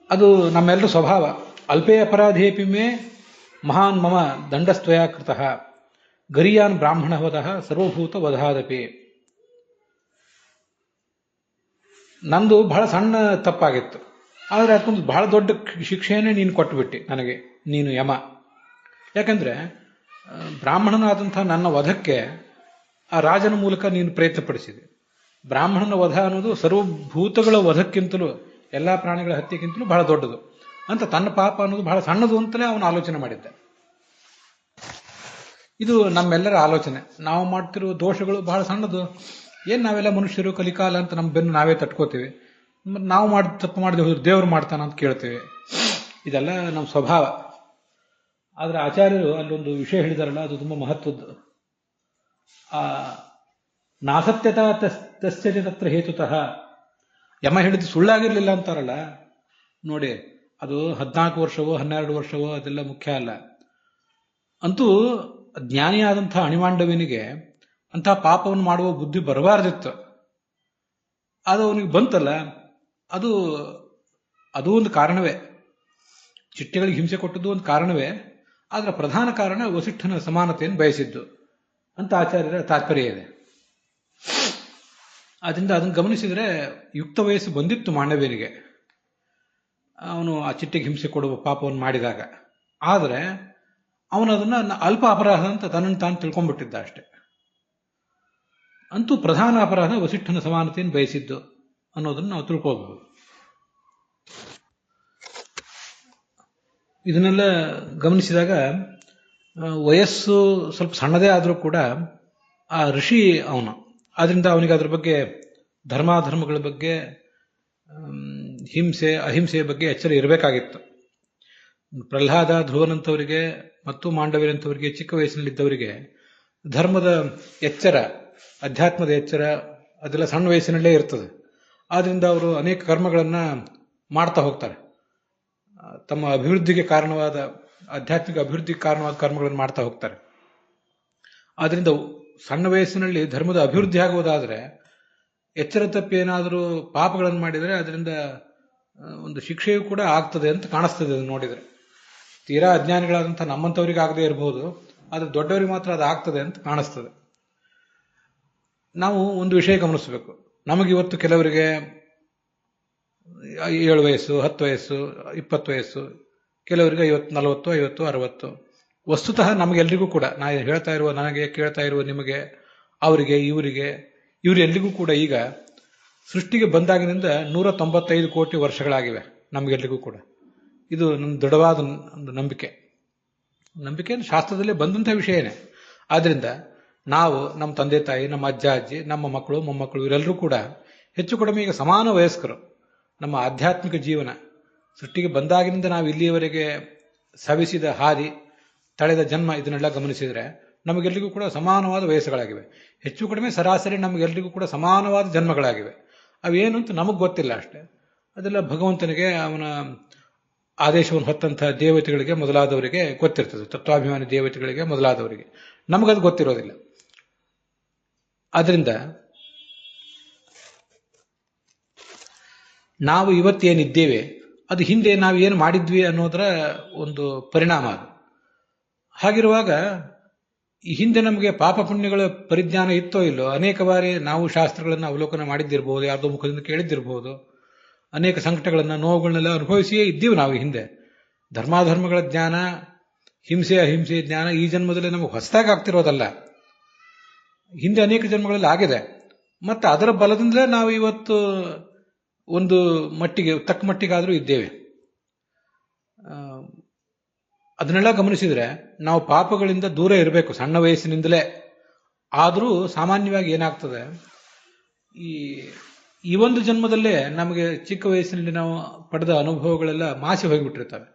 ಅದು ನಮ್ಮೆಲ್ಲರ ಸ್ವಭಾವ. ಅಲ್ಪೇ ಅಪರಾಧೇಪಿ ಮೇ ಮಹಾನ್ ಮಮ ದಂಡಸ್ತ್ವಯಾ ಕೃತಃ ಗರಿಯಾನ್ ಬ್ರಾಹ್ಮಣ ವದಃ ಸರ್ವಭೂತ ವಧಾದಪಿ. ನಂದು ಬಹಳ ಸಣ್ಣ ತಪ್ಪಾಗಿತ್ತು, ಆದರೆ ಅದಕ್ಕೊಂದು ಬಹಳ ದೊಡ್ಡ ಶಿಕ್ಷೆಯನ್ನೇ ನೀನು ಕೊಟ್ಟುಬಿಟ್ಟು ನನಗೆ, ನೀನು ಯಮ. ಯಾಕಂದ್ರೆ ಬ್ರಾಹ್ಮಣನಾದಂಥ ನನ್ನ ವಧಕ್ಕೆ ಆ ರಾಜನ ಮೂಲಕ ನೀನು ಪ್ರಯತ್ನಪಡಿಸಿದೆ. ಬ್ರಾಹ್ಮಣನ ವಧ ಅನ್ನೋದು ಸರ್ವಭೂತಗಳ ವಧಕ್ಕಿಂತಲೂ, ಎಲ್ಲಾ ಪ್ರಾಣಿಗಳ ಹತ್ಯೆಗಿಂತಲೂ ಬಹಳ ದೊಡ್ಡದು ಅಂತ, ತನ್ನ ಪಾಪ ಅನ್ನೋದು ಬಹಳ ಸಣ್ಣದು ಅಂತಲೇ ಅವನು ಆಲೋಚನೆ ಮಾಡಿದ್ದ. ಇದು ನಮ್ಮೆಲ್ಲರ ಆಲೋಚನೆ. ನಾವು ಮಾಡ್ತಿರುವ ದೋಷಗಳು ಬಹಳ ಸಣ್ಣದು, ಏನ್ ನಾವೆಲ್ಲ ಮನುಷ್ಯರು, ಕಲಿಕಾಲ ಅಂತ ನಮ್ಮ ಬೆನ್ನು ನಾವೇ ತಟ್ಕೋತೀವಿ. ನಾವು ತಪ್ಪು ಮಾಡಿದೆ ಹೋದ್ರೆ ದೇವರು ಮಾಡ್ತಾನ ಅಂತ ಕೇಳ್ತೇವೆ. ಇದೆಲ್ಲ ನಮ್ಮ ಸ್ವಭಾವ. ಆದ್ರೆ ಆಚಾರ್ಯರು ಅಲ್ಲೊಂದು ವಿಷಯ ಹೇಳಿದಾರಲ್ಲ, ಅದು ತುಂಬಾ ಮಹತ್ವದ್ದು. ನಾಸತ್ಯತ ತಸ್ಯ ತತ್ರ ಹೇತುತಃ. ಯಮ ಹೇಳಿದ್ದು ಸುಳ್ಳಾಗಿರ್ಲಿಲ್ಲ ಅಂತಾರಲ್ಲ ನೋಡಿ, ಅದು 14 ವರ್ಷವೋ 12 ವರ್ಷವೋ ಅದೆಲ್ಲ ಮುಖ್ಯ ಅಲ್ಲ. ಅಂತೂ ಜ್ಞಾನಿಯಾದಂಥ ಅಣಿಮಾಂಡವನಿಗೆ ಅಂತಹ ಪಾಪವನ್ನು ಮಾಡುವ ಬುದ್ಧಿ ಬರಬಾರ್ದಿತ್ತು. ಅದು ಅವನಿಗೆ ಬಂತಲ್ಲ, ಅದು ಒಂದು ಕಾರಣವೇ. ಚಿಟ್ಟೆಗಳಿಗೆ ಹಿಂಸೆ ಕೊಟ್ಟದ್ದು ಒಂದು ಕಾರಣವೇ. ಆದ್ರೆ ಪ್ರಧಾನ ಕಾರಣ ವಸಿಷ್ಠನ ಸಮಾನತೆಯನ್ನು ಬಯಸಿದ್ದು ಅಂತ ಆಚಾರ್ಯರ ತಾತ್ಪರ್ಯ ಇದೆ. ಅದರಿಂದ ಅದನ್ನು ಗಮನಿಸಿದರೆ ಯುಕ್ತ ವಯಸ್ಸು ಬಂದಿತ್ತು ಮಾಂಡವ್ಯನಿಗೆ, ಅವನು ಆ ಚಿಟ್ಟೆಗೆ ಹಿಂಸೆ ಕೊಡುವ ಪಾಪವನ್ನು ಮಾಡಿದಾಗ. ಆದರೆ ಅವನು ಅದನ್ನ ಅಲ್ಪ ಅಪರಾಧ ಅಂತ ತನ್ನನ್ನು ತಾನು ತಿಳ್ಕೊಂಡ್ಬಿಟ್ಟಿದ್ದ ಅಷ್ಟೆ. ಅಂತೂ ಪ್ರಧಾನ ಅಪರಾಧ ವಸಿಷ್ಠನ ಸಮಾನತೆಯನ್ನು ಬಯಸಿದ್ದು ಅನ್ನೋದನ್ನು ನಾವು ತಿಳ್ಕೋಬಹುದು. ಇದನ್ನೆಲ್ಲ ಗಮನಿಸಿದಾಗ ವಯಸ್ಸು ಸ್ವಲ್ಪ ಸಣ್ಣದೇ ಆದರೂ ಕೂಡ ಆ ಋಷಿ ಅವನು, ಆದ್ರಿಂದ ಅವನಿಗೆ ಅದ್ರ ಬಗ್ಗೆ, ಧರ್ಮಾಧರ್ಮಗಳ ಬಗ್ಗೆ, ಹಿಂಸೆ ಅಹಿಂಸೆಯ ಬಗ್ಗೆ ಎಚ್ಚರ ಇರಬೇಕಾಗಿತ್ತು. ಪ್ರಹ್ಲಾದ, ಧ್ರುವನಂತವರಿಗೆ ಮತ್ತು ಮಾಂಡವ್ಯನಂತವರಿಗೆ, ಚಿಕ್ಕ ವಯಸ್ಸಿನಲ್ಲಿದ್ದವರಿಗೆ ಧರ್ಮದ ಎಚ್ಚರ, ಅಧ್ಯಾತ್ಮದ ಎಚ್ಚರ ಅದೆಲ್ಲ ಸಣ್ಣ ವಯಸ್ಸಿನಲ್ಲೇ ಇರ್ತದೆ. ಆದ್ರಿಂದ ಅವರು ಅನೇಕ ಕರ್ಮಗಳನ್ನ ಮಾಡ್ತಾ ಹೋಗ್ತಾರೆ. ತಮ್ಮ ಅಭಿವೃದ್ಧಿಗೆ ಕಾರಣವಾದ, ಆಧ್ಯಾತ್ಮಿಕ ಅಭಿವೃದ್ಧಿಗೆ ಕಾರಣವಾದ ಕರ್ಮಗಳನ್ನು ಮಾಡ್ತಾ ಹೋಗ್ತಾರೆ. ಆದ್ರಿಂದ ಸಣ್ಣ ವಯಸ್ಸಿನಲ್ಲಿ ಧರ್ಮದ ಅಭಿವೃದ್ಧಿ ಆಗುವುದಾದ್ರೆ, ಎಚ್ಚರ ತಪ್ಪಿ ಏನಾದರೂ ಪಾಪಗಳನ್ನು ಮಾಡಿದರೆ ಅದರಿಂದ ಒಂದು ಶಿಕ್ಷೆಯೂ ಕೂಡ ಆಗ್ತದೆ ಅಂತ ಕಾಣಿಸ್ತದೆ. ಅದು ನೋಡಿದರೆ ತೀರಾ ಅಜ್ಞಾನಿಗಳಾದಂಥ ನಮ್ಮಂಥವ್ರಿಗೆ ಆಗದೆ ಇರಬಹುದು, ಆದರೆ ದೊಡ್ಡವರಿಗೆ ಮಾತ್ರ ಅದು ಆಗ್ತದೆ ಅಂತ ಕಾಣಿಸ್ತದೆ. ನಾವು ಒಂದು ವಿಷಯ ಗಮನಿಸಬೇಕು. ನಮಗಿವತ್ತು ಕೆಲವರಿಗೆ 7 ವಯಸ್ಸು, 10 ವಯಸ್ಸು, 20 ವಯಸ್ಸು, ಕೆಲವರಿಗೆ 40, 50, 60. ವಸ್ತುತಃ ನಮಗೆಲ್ರಿಗೂ ಕೂಡ, ಹೇಳ್ತಾ ಇರುವ ನನಗೆ, ಕೇಳ್ತಾ ಇರುವ ನಿಮಗೆ, ಅವರಿಗೆ, ಇವರೆಲ್ಲರಿಗೂ ಕೂಡ ಈಗ ಸೃಷ್ಟಿಗೆ ಬಂದಾಗಿನಿಂದ 195 ಕೋಟಿ ವರ್ಷಗಳಾಗಿವೆ ನಮಗೆಲ್ರಿಗೂ ಕೂಡ. ಇದು ನನ್ನ ದೃಢವಾದ ಒಂದು ನಂಬಿಕೆ ಶಾಸ್ತ್ರದಲ್ಲೇ ಬಂದಂಥ ವಿಷಯನೇ. ಆದ್ರಿಂದ ನಾವು, ನಮ್ಮ ತಂದೆ ತಾಯಿ, ನಮ್ಮ ಅಜ್ಜ ಅಜ್ಜಿ, ನಮ್ಮ ಮಕ್ಕಳು ಮೊಮ್ಮಕ್ಕಳು ಇವರೆಲ್ಲರೂ ಕೂಡ ಹೆಚ್ಚು ಕಡಿಮೆ ಈಗ ಸಮಾನ ವಯಸ್ಕರು. ನಮ್ಮ ಆಧ್ಯಾತ್ಮಿಕ ಜೀವನ ಸೃಷ್ಟಿಗೆ ಬಂದಾಗಿನಿಂದ ನಾವು ಇಲ್ಲಿಯವರೆಗೆ ಸವಿಸಿದ ಹಾದಿ, ತಳೆದ ಜನ್ಮ, ಇದನ್ನೆಲ್ಲ ಗಮನಿಸಿದರೆ ನಮಗೆಲ್ಲರಿಗೂ ಕೂಡ ಸಮಾನವಾದ ವಯಸ್ಸುಗಳಾಗಿವೆ. ಹೆಚ್ಚು ಕಡಿಮೆ ಸರಾಸರಿ ನಮಗೆಲ್ಲರಿಗೂ ಕೂಡ ಸಮಾನವಾದ ಜನ್ಮಗಳಾಗಿವೆ. ಅವೇನು ಅಂತ ನಮಗೆ ಗೊತ್ತಿಲ್ಲ ಅಷ್ಟೇ. ಅದೆಲ್ಲ ಭಗವಂತನಿಗೆ, ಅವನ ಆದೇಶವನ್ನು ಹೊತ್ತಂಥ ದೇವತೆಗಳಿಗೆ ಮೊದಲಾದವರಿಗೆ ಗೊತ್ತಿರ್ತದೆ, ತತ್ವಾಭಿಮಾನಿ ದೇವತೆಗಳಿಗೆ ಮೊದಲಾದವರಿಗೆ. ನಮಗದು ಗೊತ್ತಿರೋದಿಲ್ಲ. ಆದ್ರಿಂದ ನಾವು ಇವತ್ತೇನಿದ್ದೇವೆ ಅದು ಹಿಂದೆ ನಾವು ಏನು ಮಾಡಿದ್ವಿ ಅನ್ನೋದರ ಒಂದು ಪರಿಣಾಮ ಅದು. ಹಾಗಿರುವಾಗ ಈ ಹಿಂದೆ ನಮಗೆ ಪಾಪ ಪುಣ್ಯಗಳ ಪರಿಜ್ಞಾನ ಇತ್ತೋ ಇಲ್ಲೋ, ಅನೇಕ ಬಾರಿ ನಾವು ಶಾಸ್ತ್ರಗಳನ್ನು ಅವಲೋಕನ ಮಾಡಿದ್ದಿರಬಹುದು, ಯಾರ್ದೋ ಮುಖದಿಂದ ಕೇಳಿದ್ದಿರಬಹುದು, ಅನೇಕ ಸಂಕಟಗಳನ್ನ ನೋವುಗಳನ್ನೆಲ್ಲ ಅನುಭವಿಸಿಯೇ ಇದ್ದೀವಿ ನಾವು ಹಿಂದೆ. ಧರ್ಮಾಧರ್ಮಗಳ ಜ್ಞಾನ, ಹಿಂಸೆ ಅಹಿಂಸೆ ಜ್ಞಾನ ಈ ಜನ್ಮದಲ್ಲಿ ನಮಗೆ ಹೊಸದಾಗಿ ಆಗ್ತಿರೋದಲ್ಲ, ಹಿಂದೆ ಅನೇಕ ಜನ್ಮಗಳಲ್ಲಿ ಆಗಿದೆ. ಮತ್ತೆ ಅದರ ಬಲದಿಂದಲೇ ನಾವು ಇವತ್ತು ಒಂದು ಮಟ್ಟಿಗೆ ತಕ್ಕ ಮಟ್ಟಿಗಾದರೂ ಇದ್ದೇವೆ. ಅದನ್ನೆಲ್ಲ ಗಮನಿಸಿದ್ರೆ ನಾವು ಪಾಪಗಳಿಂದ ದೂರ ಇರಬೇಕು ಸಣ್ಣ ವಯಸ್ಸಿನಿಂದಲೇ. ಆದರೂ ಸಾಮಾನ್ಯವಾಗಿ ಏನಾಗ್ತದೆ, ಈ ಒಂದು ಜನ್ಮದಲ್ಲೇ ನಮಗೆ ಚಿಕ್ಕ ವಯಸ್ಸಿನಲ್ಲಿ ನಾವು ಪಡೆದ ಅನುಭವಗಳೆಲ್ಲ ಮಾಸಿ ಹೋಗಿಬಿಟ್ಟಿರ್ತವೆ.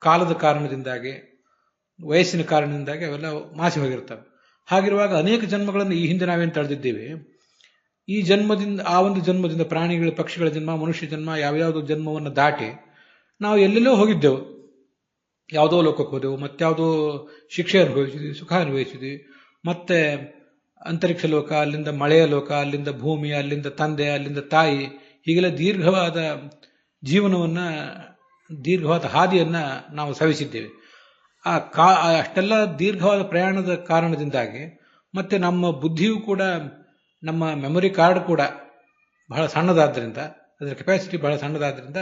ಕಾಲದ ಕಾರಣದಿಂದಾಗಿ, ವಯಸ್ಸಿನ ಕಾರಣದಿಂದಾಗಿ ಅವೆಲ್ಲ ಮಾಸಿ ಹೋಗಿರ್ತವೆ. ಹಾಗಿರುವಾಗ ಅನೇಕ ಜನ್ಮಗಳನ್ನು ಈ ಹಿಂದೆ ನಾವೇನು ತಳೆದಿದ್ದೀವಿ, ಈ ಜನ್ಮದಿಂದ ಆ ಒಂದು ಜನ್ಮದಿಂದ ಪ್ರಾಣಿಗಳ ಪಕ್ಷಿಗಳ ಜನ್ಮ, ಮನುಷ್ಯ ಜನ್ಮ, ಯಾವ್ಯಾವುದೋ ಜನ್ಮವನ್ನು ದಾಟಿ ನಾವು ಎಲ್ಲೆಲ್ಲೋ ಹೋಗಿದ್ದೆವು. ಯಾವುದೋ ಲೋಕಕ್ಕೆ ಹೋದೆವು, ಮತ್ತಾವುದೋ ಶಿಕ್ಷೆ ಅನುಭವಿಸಿದ್ವಿ, ಸುಖ ಅನುಭವಿಸಿದ್ವಿ, ಮತ್ತೆ ಅಂತರಿಕ್ಷ ಲೋಕ, ಅಲ್ಲಿಂದ ಮಳೆಯ ಲೋಕ, ಅಲ್ಲಿಂದ ಭೂಮಿ, ಅಲ್ಲಿಂದ ತಂದೆ, ಅಲ್ಲಿಂದ ತಾಯಿ, ಹೀಗೆಲ್ಲ ದೀರ್ಘವಾದ ಜೀವನವನ್ನ, ದೀರ್ಘವಾದ ಹಾದಿಯನ್ನ ನಾವು ಸವಿಸಿದ್ದೇವೆ. ಅಷ್ಟೆಲ್ಲ ದೀರ್ಘವಾದ ಪ್ರಯಾಣದ ಕಾರಣದಿಂದಾಗಿ ಮತ್ತೆ ನಮ್ಮ ಬುದ್ಧಿಯೂ ಕೂಡ, ನಮ್ಮ ಮೆಮೊರಿ ಕಾರ್ಡ್ ಕೂಡ ಬಹಳ ಸಣ್ಣದಾದ್ರಿಂದ, ಅದರ ಕೆಪಾಸಿಟಿ ಬಹಳ ಸಣ್ಣದಾದ್ರಿಂದ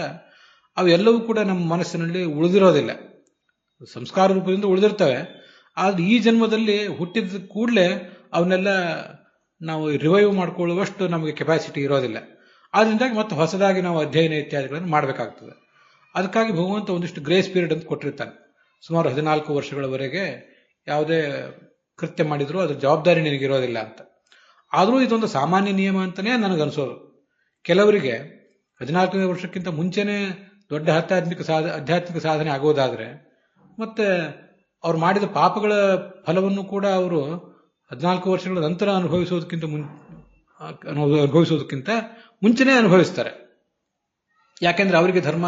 ಅವೆಲ್ಲವೂ ಕೂಡ ನಮ್ಮ ಮನಸ್ಸಿನಲ್ಲಿ ಉಳಿದಿರೋದಿಲ್ಲ. ಸಂಸ್ಕಾರ ರೂಪದಿಂದ ಉಳಿದಿರ್ತವೆ, ಆದ್ರೆ ಈ ಜನ್ಮದಲ್ಲಿ ಹುಟ್ಟಿದ ಕೂಡಲೇ ಅವನ್ನೆಲ್ಲ ನಾವು ರಿವೈವ್ ಮಾಡಿಕೊಳ್ಳುವಷ್ಟು ನಮಗೆ ಕೆಪಾಸಿಟಿ ಇರೋದಿಲ್ಲ. ಆದ್ರಿಂದಾಗಿ ಮತ್ತೆ ಹೊಸದಾಗಿ ನಾವು ಅಧ್ಯಯನ ಇತ್ಯಾದಿಗಳನ್ನು ಮಾಡಬೇಕಾಗ್ತದೆ. ಅದಕ್ಕಾಗಿ ಭಗವಂತ ಒಂದಿಷ್ಟು ಗ್ರೇಸ್ ಪೀರಿಯಡ್ ಅಂತ ಕೊಟ್ಟಿರ್ತಾನೆ. ಸುಮಾರು 14 ವರ್ಷಗಳವರೆಗೆ ಯಾವುದೇ ಕೃತ್ಯ ಮಾಡಿದ್ರು ಅದ್ರ ಜವಾಬ್ದಾರಿ ನಿನಗಿರೋದಿಲ್ಲ ಅಂತ. ಆದರೂ ಇದೊಂದು ಸಾಮಾನ್ಯ ನಿಯಮ ಅಂತಲೇ ನನಗನ್ಸೋದು. ಕೆಲವರಿಗೆ 14ನೇ ವರ್ಷಕ್ಕಿಂತ ಮುಂಚೆನೇ ದೊಡ್ಡ ಆಧ್ಯಾತ್ಮಿಕ ಸಾಧನೆ ಆಗೋದಾದ್ರೆ, ಮತ್ತೆ ಅವ್ರು ಮಾಡಿದ ಪಾಪಗಳ ಫಲವನ್ನು ಕೂಡ ಅವರು 14 ವರ್ಷಗಳ ನಂತರ ಅನುಭವಿಸೋದಕ್ಕಿಂತ ಮುಂಚೆನೇ ಅನುಭವಿಸ್ತಾರೆ. ಯಾಕೆಂದ್ರೆ ಅವರಿಗೆ ಧರ್ಮ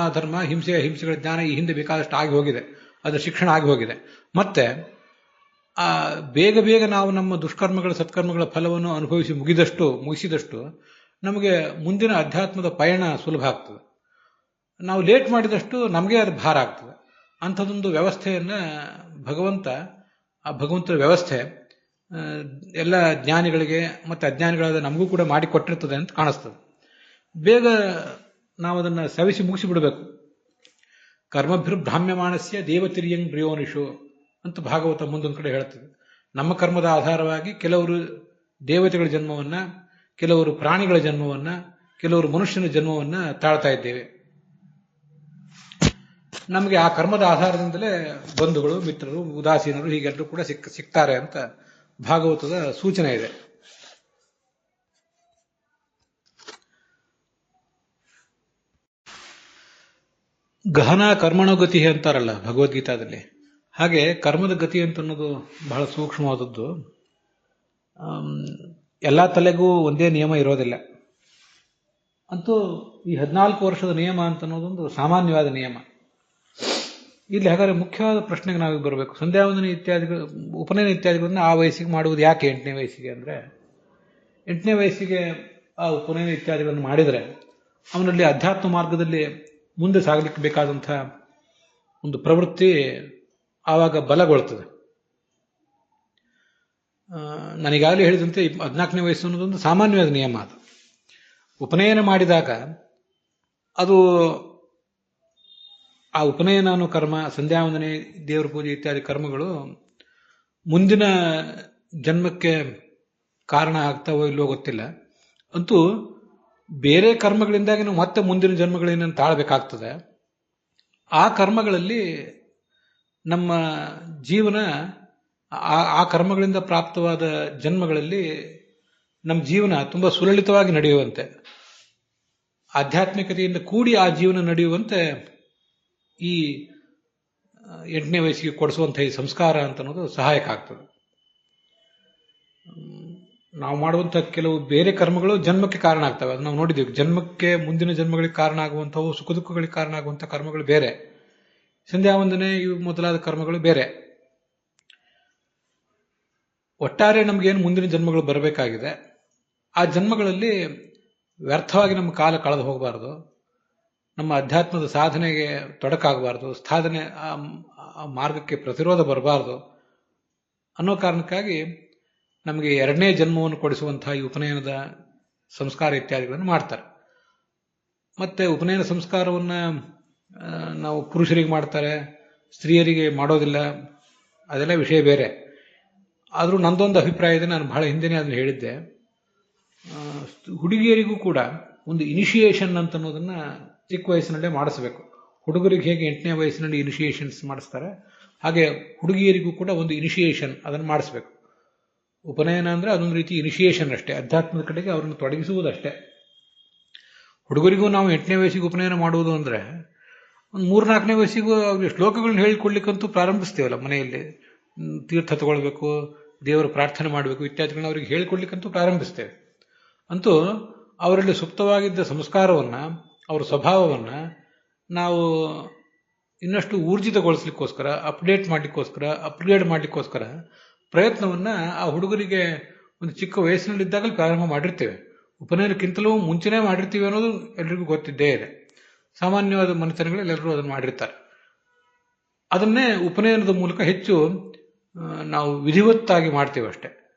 ಹಿಂಸೆಗಳ ಜ್ಞಾನ ಈ ಹಿಂದೆ ಬೇಕಾದಷ್ಟು ಆಗಿ ಹೋಗಿದೆ, ಅದರ ಶಿಕ್ಷಣ ಆಗಿ ಹೋಗಿದೆ. ಮತ್ತೆ ಬೇಗ ನಾವು ನಮ್ಮ ದುಷ್ಕರ್ಮಗಳ ಸತ್ಕರ್ಮಗಳ ಫಲವನ್ನು ಮುಗಿಸಿದಷ್ಟು ನಮಗೆ ಮುಂದಿನ ಅಧ್ಯಾತ್ಮದ ಪಯಣ ಸುಲಭ ಆಗ್ತದೆ. ನಾವು ಲೇಟ್ ಮಾಡಿದಷ್ಟು ನಮಗೆ ಅದು ಭಾರ ಆಗ್ತದೆ. ಅಂಥದ್ದೊಂದು ವ್ಯವಸ್ಥೆಯನ್ನ ಭಗವಂತನ ವ್ಯವಸ್ಥೆ ಎಲ್ಲ ಜ್ಞಾನಿಗಳಿಗೆ ಮತ್ತೆ ಅಜ್ಞಾನಿಗಳಾದ ನಮಗೂ ಕೂಡ ಮಾಡಿಕೊಟ್ಟಿರ್ತದೆ ಅಂತ ಕಾಣಿಸ್ತದೆ. ಬೇಗ ನಾವು ಅದನ್ನು ಸವಿಸಿ ಮುಗಿಸಿಬಿಡಬೇಕು. ಕರ್ಮಭಿರ್ಭ್ರಾಮ್ಯಮಾನಸ್ಯ ದೇವತಿರಿಯಂಗ್ ಬ್ರಿಯೋನಿಷು ಅಂತ ಭಾಗವತ ಮುಂದೊಂದು ಕಡೆ ಹೇಳ್ತದೆ. ನಮ್ಮ ಕರ್ಮದ ಆಧಾರವಾಗಿ ಕೆಲವರು ದೇವತೆಗಳ ಜನ್ಮವನ್ನ, ಕೆಲವರು ಪ್ರಾಣಿಗಳ ಜನ್ಮವನ್ನ, ಕೆಲವರು ಮನುಷ್ಯನ ಜನ್ಮವನ್ನ ತಾಳ್ತಾ ಇದ್ದೇವೆ. ನಮಗೆ ಆ ಕರ್ಮದ ಆಧಾರದಿಂದಲೇ ಬಂಧುಗಳು, ಮಿತ್ರರು, ಉದಾಸೀನರು ಹೀಗೆಲ್ಲರೂ ಕೂಡ ಸಿಗ್ತಾರೆ ಅಂತ ಭಾಗವತದ ಸೂಚನೆ ಇದೆ. ಗಹನ ಕರ್ಮಣೋಗತಿ ಅಂತಾರಲ್ಲ ಭಗವದ್ಗೀತಾದಲ್ಲಿ, ಹಾಗೆ ಕರ್ಮದ ಗತಿ ಅಂತ ಅನ್ನೋದು ಬಹಳ ಸೂಕ್ಷ್ಮವಾದದ್ದು. ಎಲ್ಲಾ ತಲೆಗೂ ಒಂದೇ ನಿಯಮ ಇರೋದಿಲ್ಲ. ಅಂತೂ ಈ 14 ವರ್ಷದ ನಿಯಮ ಅಂತ ಅನ್ನೋದೊಂದು ಸಾಮಾನ್ಯವಾದ ನಿಯಮ. ಇಲ್ಲಿ ಹಾಗಾದ್ರೆ ಮುಖ್ಯವಾದ ಪ್ರಶ್ನೆಗೆ ನಾವೀಗ ಬರಬೇಕು. ಸಂಧ್ಯಾವಂದನೆ ಇತ್ಯಾದಿಗಳು, ಉಪನಯನ ಇತ್ಯಾದಿಗಳನ್ನ ಆ ವಯಸ್ಸಿಗೆ ಮಾಡುವುದು ಯಾಕೆ 8ನೇ ವಯಸ್ಸಿಗೆ ಅಂದ್ರೆ, 8ನೇ ವಯಸ್ಸಿಗೆ ಆ ಉಪನಯನ ಇತ್ಯಾದಿಗಳನ್ನು ಮಾಡಿದರೆ ಅವನಲ್ಲಿ ಅಧ್ಯಾತ್ಮ ಮಾರ್ಗದಲ್ಲಿ ಮುಂದೆ ಸಾಗಲಿಕ್ಕೆ ಬೇಕಾದಂತಹ ಒಂದು ಪ್ರವೃತ್ತಿ ಆವಾಗ ಬಲಗೊಳ್ತದೆ. ನನಗಾಗಲೇ ಹೇಳಿದಂತೆ 14ನೇ ವಯಸ್ಸು ಅನ್ನೋದೊಂದು ಸಾಮಾನ್ಯವಾದ ನಿಯಮ. ಅದು ಉಪನಯನ ಮಾಡಿದಾಗ ಅದು ಆ ಉಪನಯನ ಅನ್ನೋ ಕರ್ಮ, ಸಂಧ್ಯಾವಂದನೆ, ದೇವರ ಪೂಜೆ ಇತ್ಯಾದಿ ಕರ್ಮಗಳು ಮುಂದಿನ ಜನ್ಮಕ್ಕೆ ಕಾರಣ ಆಗ್ತಾವೋ ಇಲ್ಲೋ ಗೊತ್ತಿಲ್ಲ. ಅಂತೂ ಬೇರೆ ಕರ್ಮಗಳಿಂದಾಗಿ ನಾವು ಮತ್ತೆ ಮುಂದಿನ ಜನ್ಮಗಳೇನನ್ನು ತಾಳ್ಬೇಕಾಗ್ತದೆ. ಆ ಕರ್ಮಗಳಲ್ಲಿ ನಮ್ಮ ಜೀವನ, ಆ ಕರ್ಮಗಳಿಂದ ಪ್ರಾಪ್ತವಾದ ಜನ್ಮಗಳಲ್ಲಿ ನಮ್ಮ ಜೀವನ ತುಂಬಾ ಸುಲಲಿತವಾಗಿ ನಡೆಯುವಂತೆ, ಆಧ್ಯಾತ್ಮಿಕತೆಯಿಂದ ಕೂಡಿ ಆ ಜೀವನ ನಡೆಯುವಂತೆ ಈ 8ನೇ ವಯಸ್ಸಿಗೆ ಕೊಡಿಸುವಂತಹ ಈ ಸಂಸ್ಕಾರ ಅಂತ ಅನ್ನೋದು ಸಹಾಯಕ ಆಗ್ತದೆ. ನಾವು ಮಾಡುವಂತಹ ಕೆಲವು ಬೇರೆ ಕರ್ಮಗಳು ಜನ್ಮಕ್ಕೆ ಕಾರಣ ಆಗ್ತವೆ, ಅದು ನಾವು ನೋಡಿದ್ದೀವಿ. ಜನ್ಮಕ್ಕೆ, ಮುಂದಿನ ಜನ್ಮಗಳಿಗೆ ಕಾರಣ ಆಗುವಂಥವು, ಸುಖ ದುಃಖಗಳಿಗೆ ಕಾರಣ ಆಗುವಂತಹ ಕರ್ಮಗಳು ಬೇರೆ, ಸಂಧ್ಯಾವಂದನೆ ಇವು ಮೊದಲಾದ ಕರ್ಮಗಳು ಬೇರೆ. ಒಟ್ಟಾರೆ ನಮಗೇನು ಮುಂದಿನ ಜನ್ಮಗಳು ಬರಬೇಕಾಗಿದೆ, ಆ ಜನ್ಮಗಳಲ್ಲಿ ವ್ಯರ್ಥವಾಗಿ ನಮ್ಮ ಕಾಲ ಕಳೆದು ಹೋಗಬಾರದು, ನಮ್ಮ ಅಧ್ಯಾತ್ಮದ ಸಾಧನೆಗೆ ತೊಡಕಾಗಬಾರದು, ಸಾಧನೆ ಆ ಮಾರ್ಗಕ್ಕೆ ಪ್ರತಿರೋಧ ಬರಬಾರದು ಅನ್ನೋ ಕಾರಣಕ್ಕಾಗಿ ನಮಗೆ ಎರಡನೇ ಜನ್ಮವನ್ನು ಕೊಡಿಸುವಂತಹ ಈ ಉಪನಯನದ ಸಂಸ್ಕಾರ ಇತ್ಯಾದಿಗಳನ್ನು ಮಾಡ್ತಾರೆ. ಮತ್ತೆ ಉಪನಯನ ಸಂಸ್ಕಾರವನ್ನು ನಾವು ಪುರುಷರಿಗೆ ಮಾಡ್ತಾರೆ, ಸ್ತ್ರೀಯರಿಗೆ ಮಾಡೋದಿಲ್ಲ, ಅದೆಲ್ಲ ವಿಷಯ ಬೇರೆ. ಆದರೂ ನಂದೊಂದು ಅಭಿಪ್ರಾಯ ಇದೆ, ನಾನು ಬಹಳ ಹಿಂದೆನೇ ಅದನ್ನು ಹೇಳಿದ್ದೆ. ಹುಡುಗಿಯರಿಗೂ ಕೂಡ ಒಂದು ಇನಿಷಿಯೇಷನ್ ಅಂತ ಅನ್ನೋದನ್ನ ಚಿಕ್ಕ ವಯಸ್ಸಿನಲ್ಲೇ ಮಾಡಿಸ್ಬೇಕು. ಹುಡುಗರಿಗೆ ಹೇಗೆ 8ನೇ ವಯಸ್ಸಿನಲ್ಲಿ ಇನಿಷಿಯೇಷನ್ಸ್ ಮಾಡಿಸ್ತಾರೆ, ಹಾಗೆ ಹುಡುಗಿಯರಿಗೂ ಕೂಡ ಒಂದು ಇನಿಷಿಯೇಷನ್ ಅದನ್ನು ಮಾಡಿಸ್ಬೇಕು. ಉಪನಯನ ಅಂದ್ರೆ ಅದೊಂದು ರೀತಿ ಇನಿಷಿಯೇಷನ್ ಅಷ್ಟೇ, ಅಧ್ಯಾತ್ಮದ ಕಡೆಗೆ ಅವರನ್ನು ತೊಡಗಿಸುವುದಷ್ಟೇ. ಹುಡುಗರಿಗೂ ನಾವು 8ನೇ ವಯಸ್ಸಿಗೆ ಉಪನಯನ ಮಾಡುವುದು ಅಂದ್ರೆ ಒಂದು 3-4ನೇ ವಯಸ್ಸಿಗೂ ಅವ್ರಿಗೆ ಶ್ಲೋಕಗಳನ್ನ ಹೇಳಿಕೊಡ್ಲಿಕ್ಕಂತೂ ಪ್ರಾರಂಭಿಸ್ತೇವಲ್ಲ ಮನೆಯಲ್ಲಿ. ತೀರ್ಥ ತಗೊಳ್ಬೇಕು, ದೇವರ ಪ್ರಾರ್ಥನೆ ಮಾಡಬೇಕು ಇತ್ಯಾದಿಗಳನ್ನ ಅವ್ರಿಗೆ ಹೇಳಿಕೊಡ್ಲಿಕ್ಕಂತೂ ಪ್ರಾರಂಭಿಸ್ತೇವೆ. ಅಂತೂ ಅವರಲ್ಲಿ ಸುಪ್ತವಾಗಿದ್ದ ಸಂಸ್ಕಾರವನ್ನ, ಅವರ ಸ್ವಭಾವವನ್ನ ನಾವು ಇನ್ನಷ್ಟು ಊರ್ಜಿತಗೊಳಿಸ್ಲಿಕ್ಕೋಸ್ಕರ, ಅಪ್ಡೇಟ್ ಮಾಡಲಿಕ್ಕೋಸ್ಕರ, ಅಪ್ಗ್ರೇಡ್ ಮಾಡಲಿಕ್ಕೋಸ್ಕರ ಪ್ರಯತ್ನವನ್ನ ಆ ಹುಡುಗರಿಗೆ ಒಂದು ಚಿಕ್ಕ ವಯಸ್ಸಿನಲ್ಲಿದ್ದಾಗಲೇ ಪ್ರಾರಂಭ ಮಾಡಿರ್ತೇವೆ. ಉಪನಯನಕ್ಕಿಂತಲೂ ಮುಂಚೆನೇ ಮಾಡಿರ್ತೀವಿ ಅನ್ನೋದು ಎಲ್ರಿಗೂ ಗೊತ್ತಿದ್ದೇ ಇದೆ. ಸಾಮಾನ್ಯವಾದ ಮನೆತನಗಳಲ್ಲಿ ಎಲ್ಲರೂ ಅದನ್ನು ಮಾಡಿರ್ತಾರೆ. ಅದನ್ನೇ ಉಪನಯನದ ಮೂಲಕ ಹೆಚ್ಚು ನಾವು ವಿಧಿವತ್ತಾಗಿ ಮಾಡ್ತೇವೆ ಅಷ್ಟೇ.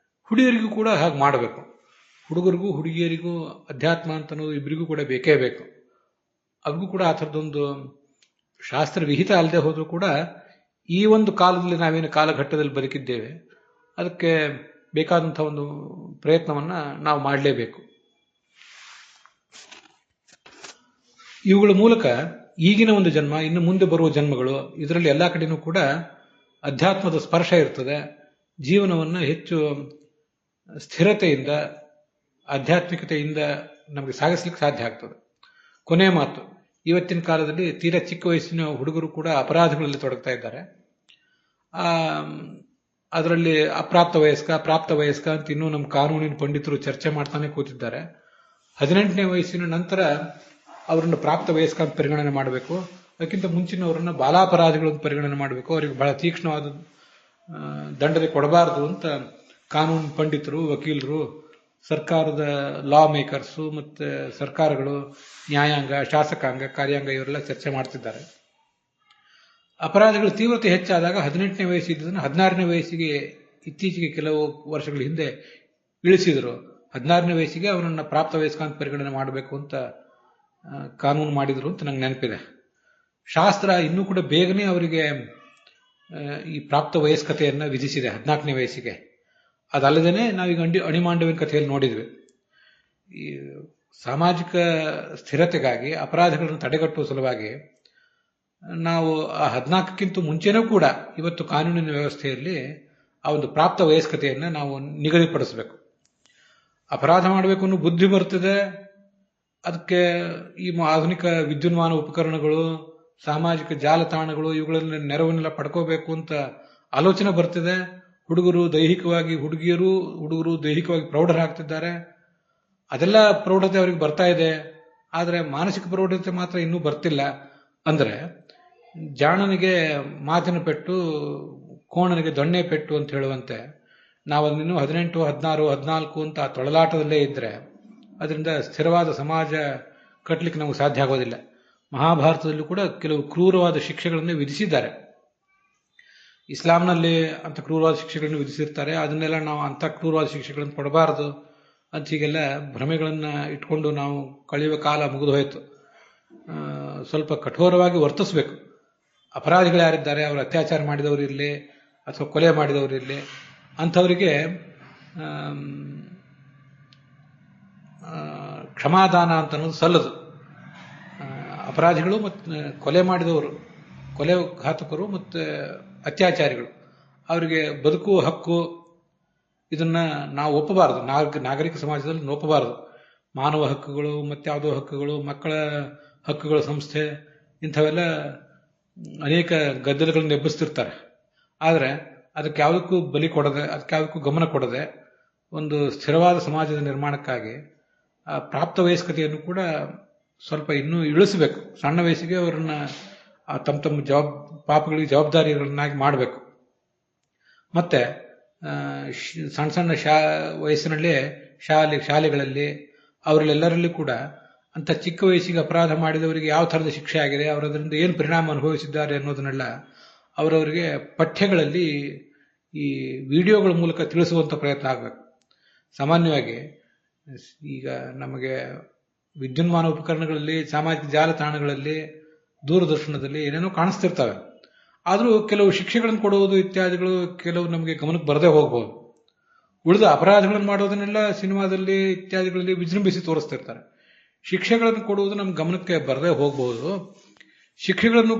ಹುಡುಗಿಯರಿಗೂ ಕೂಡ ಹಾಗೆ ಮಾಡಬೇಕು. ಹುಡುಗರಿಗೂ ಹುಡುಗಿಯರಿಗೂ ಅಧ್ಯಾತ್ಮ ಅಂತ ಅನ್ನೋದು ಇಬ್ಬರಿಗೂ ಕೂಡ ಬೇಕೇ ಬೇಕು. ಅವ್ರಿಗೂ ಕೂಡ ಆ ಥರದೊಂದು ಶಾಸ್ತ್ರ ವಿಹಿತ ಅಲ್ಲದೆ ಹೋದರೂ ಕೂಡ ಈ ಒಂದು ಕಾಲದಲ್ಲಿ ನಾವೇನು ಕಾಲಘಟ್ಟದಲ್ಲಿ ಬದುಕಿದ್ದೇವೆ ಅದಕ್ಕೆ ಬೇಕಾದಂಥ ಒಂದು ಪ್ರಯತ್ನವನ್ನ ನಾವು ಮಾಡಲೇಬೇಕು. ಇವುಗಳ ಮೂಲಕ ಈಗಿನ ಒಂದು ಜನ್ಮ, ಇನ್ನು ಮುಂದೆ ಬರುವ ಜನ್ಮಗಳು, ಇದರಲ್ಲಿ ಎಲ್ಲ ಕಡೆನೂ ಕೂಡ ಅಧ್ಯಾತ್ಮದ ಸ್ಪರ್ಶ ಇರ್ತದೆ. ಜೀವನವನ್ನು ಹೆಚ್ಚು ಸ್ಥಿರತೆಯಿಂದ, ಆಧ್ಯಾತ್ಮಿಕತೆಯಿಂದ ನಮಗೆ ಸಾಗಿಸ್ಲಿಕ್ಕೆ ಸಾಧ್ಯ ಆಗ್ತದೆ. ಕೊನೆಯ ಮಾತು, ಇವತ್ತಿನ ಕಾಲದಲ್ಲಿ ತೀರಾ ಚಿಕ್ಕ ವಯಸ್ಸಿನ ಹುಡುಗರು ಕೂಡ ಅಪರಾಧಗಳಲ್ಲಿ ತೊಡಗ್ತಾ ಇದ್ದಾರೆ. ಅದರಲ್ಲಿ ಅಪ್ರಾಪ್ತ ವಯಸ್ಕ, ಪ್ರಾಪ್ತ ವಯಸ್ಕ ಅಂತ ಇನ್ನೂ ನಮ್ಮ ಕಾನೂನಿನ ಪಂಡಿತರು ಚರ್ಚೆ ಮಾಡ್ತಾನೆ ಕೂತಿದ್ದಾರೆ. 18ನೇ ವಯಸ್ಸಿನ ನಂತರ ಅವರನ್ನು ಪ್ರಾಪ್ತ ವಯಸ್ಕ ಅಂತ ಪರಿಗಣನೆ ಮಾಡಬೇಕು, ಅದಕ್ಕಿಂತ ಮುಂಚಿನವರನ್ನ ಬಾಲಾಪರಾಧಿಗಳನ್ನು ಪರಿಗಣನೆ ಮಾಡಬೇಕು, ಅವರಿಗೆ ಬಹಳ ತೀಕ್ಷ್ಣವಾದ ದಂಡನೆ ಕೊಡಬಾರದು ಅಂತ ಕಾನೂನು ಪಂಡಿತರು, ವಕೀಲರು, ಸರ್ಕಾರದ ಲಾ ಮೇಕರ್ಸು ಮತ್ತೆ ಸರ್ಕಾರಗಳು, ನ್ಯಾಯಾಂಗ, ಶಾಸಕಾಂಗ, ಕಾರ್ಯಾಂಗ ಇವರೆಲ್ಲ ಚರ್ಚೆ ಮಾಡ್ತಿದ್ದಾರೆ. ಅಪರಾಧಗಳ ತೀವ್ರತೆ ಹೆಚ್ಚಾದಾಗ 18ನೇ ವಯಸ್ಸಿದ್ದನ್ನು 16ನೇ ವಯಸ್ಸಿಗೆ ಇತ್ತೀಚೆಗೆ ಕೆಲವು ವರ್ಷಗಳ ಹಿಂದೆ ಇಳಿಸಿದರು. 16ನೇ ವಯಸ್ಸಿಗೆ ಅವನನ್ನ ಪ್ರಾಪ್ತ ವಯಸ್ಕ ಅಂತ ಪರಿಗಣನೆ ಮಾಡಬೇಕು ಅಂತ ಕಾನೂನು ಮಾಡಿದ್ರು ಅಂತ ನಂಗೆ ನೆನಪಿದೆ. ಶಾಸ್ತ್ರ ಇನ್ನೂ ಕೂಡ ಬೇಗನೆ ಅವರಿಗೆ ಈ ಪ್ರಾಪ್ತ ವಯಸ್ಕತೆಯನ್ನ ವಿಧಿಸಿದೆ 14ನೇ ವಯಸ್ಸಿಗೆ. ಅದಲ್ಲದೇನೆ ನಾವೀಗ ಅಣಿಮಾಂಡವಿನ ಕಥೆಯಲ್ಲಿ ನೋಡಿದ್ವಿ. ಈ ಸಾಮಾಜಿಕ ಸ್ಥಿರತೆಗಾಗಿ, ಅಪರಾಧಗಳನ್ನು ತಡೆಗಟ್ಟುವ ಸಲುವಾಗಿ ನಾವು ಆ 14ಕ್ಕಿಂತ ಮುಂಚೆನೂ ಕೂಡ ಇವತ್ತು ಕಾನೂನಿನ ವ್ಯವಸ್ಥೆಯಲ್ಲಿ ಆ ಒಂದು ಪ್ರಾಪ್ತ ವಯಸ್ಕತೆಯನ್ನ ನಾವು ನಿಗದಿಪಡಿಸಬೇಕು. ಅಪರಾಧ ಮಾಡಬೇಕು ಅನ್ನೋ ಬುದ್ಧಿ ಬರ್ತದೆ, ಅದಕ್ಕೆ ಈ ಆಧುನಿಕ ವಿದ್ಯುನ್ಮಾನ ಉಪಕರಣಗಳು, ಸಾಮಾಜಿಕ ಜಾಲತಾಣಗಳು ಇವುಗಳಲ್ಲಿ ನೆರವನ್ನೆಲ್ಲ ಪಡ್ಕೋಬೇಕು ಅಂತ ಆಲೋಚನೆ ಬರ್ತಿದೆ. ಹುಡುಗಿಯರು ದೈಹಿಕವಾಗಿ ಪ್ರೌಢರಾಗ್ತಿದ್ದಾರೆ. ಅದೆಲ್ಲ ಪ್ರೌಢತೆ ಅವರಿಗೆ ಬರ್ತಾ ಇದೆ, ಆದರೆ ಮಾನಸಿಕ ಪ್ರೌಢತೆ ಮಾತ್ರ ಇನ್ನೂ ಬರ್ತಿಲ್ಲ. ಅಂದ್ರೆ ಜಾಣನಿಗೆ ಮಾತಿನ ಪೆಟ್ಟು, ಕೋಣನಿಗೆ ದೊಣ್ಣೆ ಪೆಟ್ಟು ಅಂತ ಹೇಳುವಂತೆ ನಾವು ಅದನ್ನು 18, 16, 14 ಅಂತ ಆ ತೊಳಲಾಟದಲ್ಲೇ ಇದ್ರೆ ಅದರಿಂದ ಸ್ಥಿರವಾದ ಸಮಾಜ ಕಟ್ಟಲಿಕ್ಕೆ ನಮಗೆ ಸಾಧ್ಯ ಆಗೋದಿಲ್ಲ. ಮಹಾಭಾರತದಲ್ಲೂ ಕೂಡ ಕೆಲವು ಕ್ರೂರವಾದ ಶಿಕ್ಷೆಗಳನ್ನು ವಿಧಿಸಿದ್ದಾರೆ. ಇಸ್ಲಾಂನಲ್ಲಿ ಅಂತ ಕ್ರೂರವಾದ ಶಿಕ್ಷೆಗಳನ್ನು ವಿಧಿಸಿರ್ತಾರೆ. ಅದನ್ನೆಲ್ಲ ನಾವು ಅಂಥ ಕ್ರೂರವಾದ ಶಿಕ್ಷೆಗಳನ್ನು ಕೊಡಬಾರದು ಅಂತ ಹೀಗೆಲ್ಲ ಭ್ರಮೆಗಳನ್ನ ಇಟ್ಕೊಂಡು ನಾವು ಕಳೆಯುವ ಕಾಲ ಮುಗಿದು ಹೋಯಿತು. ಸ್ವಲ್ಪ ಕಠೋರವಾಗಿ ವರ್ತಿಸಬೇಕು. ಅಪರಾಧಿಗಳು ಯಾರಿದ್ದಾರೆ, ಅವರು ಅತ್ಯಾಚಾರ ಮಾಡಿದವರು ಇರಲಿ ಅಥವಾ ಕೊಲೆ ಮಾಡಿದವರು ಇರಲಿ, ಅಂಥವರಿಗೆ ಕ್ಷಮಾದಾನ ಅಂತ ಅನ್ನೋದು ಸಲ್ಲದು. ಅಪರಾಧಿಗಳು ಮತ್ತು ಕೊಲೆ ಮಾಡಿದವರು, ಕೊಲೆ ಘಾತಕರು ಮತ್ತು ಅತ್ಯಾಚಾರಿಗಳು, ಅವರಿಗೆ ಬದುಕುವ ಹಕ್ಕು ಇದನ್ನ ನಾವು ಒಪ್ಪಬಾರದು. ನಾಗರಿಕ ಸಮಾಜದಲ್ಲಿ ಒಪ್ಪಬಾರದು. ಮಾನವ ಹಕ್ಕುಗಳು, ಮತ್ಯಾವುದೋ ಹಕ್ಕುಗಳು, ಮಕ್ಕಳ ಹಕ್ಕುಗಳ ಸಂಸ್ಥೆ, ಇಂಥವೆಲ್ಲ ಅನೇಕ ಗದ್ದಲಗಳನ್ನು ಎಬ್ಬಿಸ್ತಿರ್ತಾರೆ. ಆದರೆ ಅದಕ್ಕೆ ಯಾವುದಕ್ಕೂ ಬಲಿ ಕೊಡದೆ, ಅದಕ್ಕೆ ಯಾವುದಕ್ಕೂ ಗಮನ ಕೊಡದೆ ಒಂದು ಸ್ಥಿರವಾದ ಸಮಾಜದ ನಿರ್ಮಾಣಕ್ಕಾಗಿ ಆ ಪ್ರಾಪ್ತ ವಯಸ್ಕತೆಯನ್ನು ಕೂಡ ಸ್ವಲ್ಪ ಇನ್ನೂ ಇಳಿಸಬೇಕು. ಸಣ್ಣ ವಯಸ್ಸಿಗೆ ಅವರನ್ನ ತಮ್ಮ ಪಾಪಗಳಿಗೆ ಜವಾಬ್ದಾರಿಗಳನ್ನಾಗಿ ಮಾಡಬೇಕು. ಮತ್ತೆ ಸಣ್ಣ ಸಣ್ಣ ವಯಸ್ಸಿನಲ್ಲೇ ಶಾಲೆಗಳಲ್ಲಿ ಅವರಲ್ಲೆಲ್ಲರಲ್ಲಿ ಕೂಡ ಅಂತ ಚಿಕ್ಕ ವಯಸ್ಸಿಗೆ ಅಪರಾಧ ಮಾಡಿದವರಿಗೆ ಯಾವ ಥರದ ಶಿಕ್ಷೆ ಆಗಿದೆ, ಅವರದರಿಂದ ಏನು ಪರಿಣಾಮ ಅನುಭವಿಸಿದ್ದಾರೆ ಅನ್ನೋದನ್ನೆಲ್ಲ ಅವರವರಿಗೆ ಪಠ್ಯಗಳಲ್ಲಿ ಈ ವಿಡಿಯೋಗಳ ಮೂಲಕ ತಿಳಿಸುವಂಥ ಪ್ರಯತ್ನ ಆಗಬೇಕು. ಸಾಮಾನ್ಯವಾಗಿ ಈಗ ನಮಗೆ ವಿದ್ಯುನ್ಮಾನ ಉಪಕರಣಗಳಲ್ಲಿ, ಸಾಮಾಜಿಕ ಜಾಲತಾಣಗಳಲ್ಲಿ, ದೂರದರ್ಶನದಲ್ಲಿ ಏನೇನೋ ಕಾಣಿಸ್ತಿರ್ತವೆ. ಆದರೂ ಕೆಲವು ಶಿಕ್ಷೆಗಳನ್ನು ಕೊಡುವುದು ಇತ್ಯಾದಿಗಳು ಕೆಲವು ನಮಗೆ ಗಮನಕ್ಕೆ ಬರದೇ ಹೋಗ್ಬೋದು. ಉಳಿದ ಅಪರಾಧಗಳನ್ನು ಮಾಡೋದನ್ನೆಲ್ಲ ಸಿನಿಮಾದಲ್ಲಿ ಇತ್ಯಾದಿಗಳಲ್ಲಿ ವಿಜೃಂಭಿಸಿ ತೋರಿಸ್ತಿರ್ತಾರೆ. ಶಿಕ್ಷೆಗಳನ್ನು ಕೊಡುವುದು ನಮ್ಮ ಗಮನಕ್ಕೆ ಬರದೇ ಹೋಗಬಹುದು. ಶಿಕ್ಷೆಗಳನ್ನು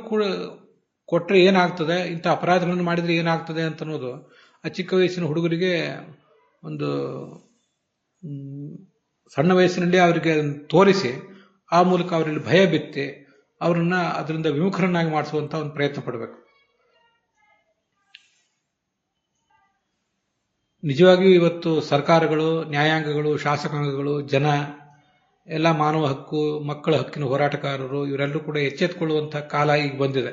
ಕೊಟ್ಟರೆ ಏನಾಗ್ತದೆ, ಇಂಥ ಅಪರಾಧಗಳನ್ನು ಮಾಡಿದರೆ ಏನಾಗ್ತದೆ ಅಂತ ಅನ್ನೋದು ಆ ಚಿಕ್ಕ ವಯಸ್ಸಿನ ಹುಡುಗರಿಗೆ ಒಂದು ಸಣ್ಣ ವಯಸ್ಸಿನಲ್ಲಿ ಅವರಿಗೆ ತೋರಿಸಿ ಆ ಮೂಲಕ ಅವರಲ್ಲಿ ಭಯ ಬಿತ್ತಿ ಅವರನ್ನ ಅದರಿಂದ ವಿಮುಖರನ್ನಾಗಿ ಮಾಡಿಸುವಂತ ಒಂದು ಪ್ರಯತ್ನ ಪಡಬೇಕು. ನಿಜವಾಗಿಯೂ ಇವತ್ತು ಸರ್ಕಾರಗಳು, ನ್ಯಾಯಾಂಗಗಳು, ಶಾಸಕಾಂಗಗಳು, ಜನ ಎಲ್ಲ ಮಾನವ ಹಕ್ಕು, ಮಕ್ಕಳ ಹಕ್ಕಿನ ಹೋರಾಟಗಾರರು ಇವರೆಲ್ಲರೂ ಕೂಡ ಎಚ್ಚೆತ್ತುಕೊಳ್ಳುವಂತಹ ಕಾಲ ಈಗ ಬಂದಿದೆ.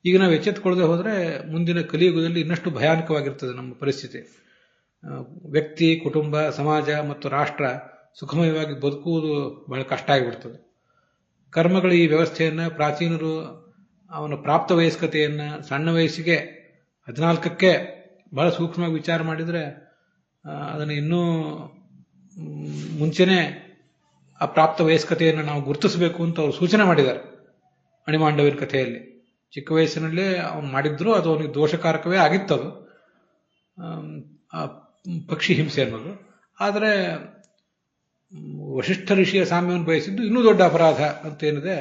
ಈಗ ನಾವು ಎಚ್ಚೆತ್ತುಕೊಳ್ಳದೆ ಹೋದರೆ ಮುಂದಿನ ಕಲಿಯುಗದಲ್ಲಿ ಇನ್ನಷ್ಟು ಭಯಾನಕವಾಗಿರ್ತದೆ ನಮ್ಮ ಪರಿಸ್ಥಿತಿ. ವ್ಯಕ್ತಿ, ಕುಟುಂಬ, ಸಮಾಜ ಮತ್ತು ರಾಷ್ಟ್ರ ಸುಖಮಯವಾಗಿ ಬದುಕುವುದು ಬಹಳ ಕಷ್ಟ ಆಗಿಬಿಡ್ತದೆ. ಕರ್ಮಗಳ ಈ ವ್ಯವಸ್ಥೆಯನ್ನು ಪ್ರಾಚೀನರು ಅವನ ಪ್ರಾಪ್ತ ವಯಸ್ಕತೆಯನ್ನು ಸಣ್ಣ ವಯಸ್ಸಿಗೆ 14ಕ್ಕೆ ಬಹಳ ಸೂಕ್ಷ್ಮವಾಗಿ ವಿಚಾರ ಮಾಡಿದರೆ ಅದನ್ನು ಇನ್ನೂ ಮುಂಚೆನೆ ಆ ಪ್ರಾಪ್ತ ವಯಸ್ಕತೆಯನ್ನು ನಾವು ಗುರುತಿಸಬೇಕು ಅಂತ ಅವರು ಸೂಚನೆ ಮಾಡಿದ್ದಾರೆ ಅಣಿಮಾಂಡವಿನ ಕಥೆಯಲ್ಲಿ. ಚಿಕ್ಕ ವಯಸ್ಸಿನಲ್ಲೇ ಅವನು ಮಾಡಿದ್ರು ಅದು ಅವನಿಗೆ ದೋಷಕಾರಕವೇ ಆಗಿತ್ತದು, ಪಕ್ಷಿ ಹಿಂಸೆ ಅನ್ನೋದು. ಆದರೆ ವಶಿಷ್ಠ ಋಷಿಯ ಸಾಮ್ಯವನ್ನು ಬಯಸಿದ್ದು ಇನ್ನೂ ದೊಡ್ಡ ಅಪರಾಧ ಅಂತ ಏನಿದೆ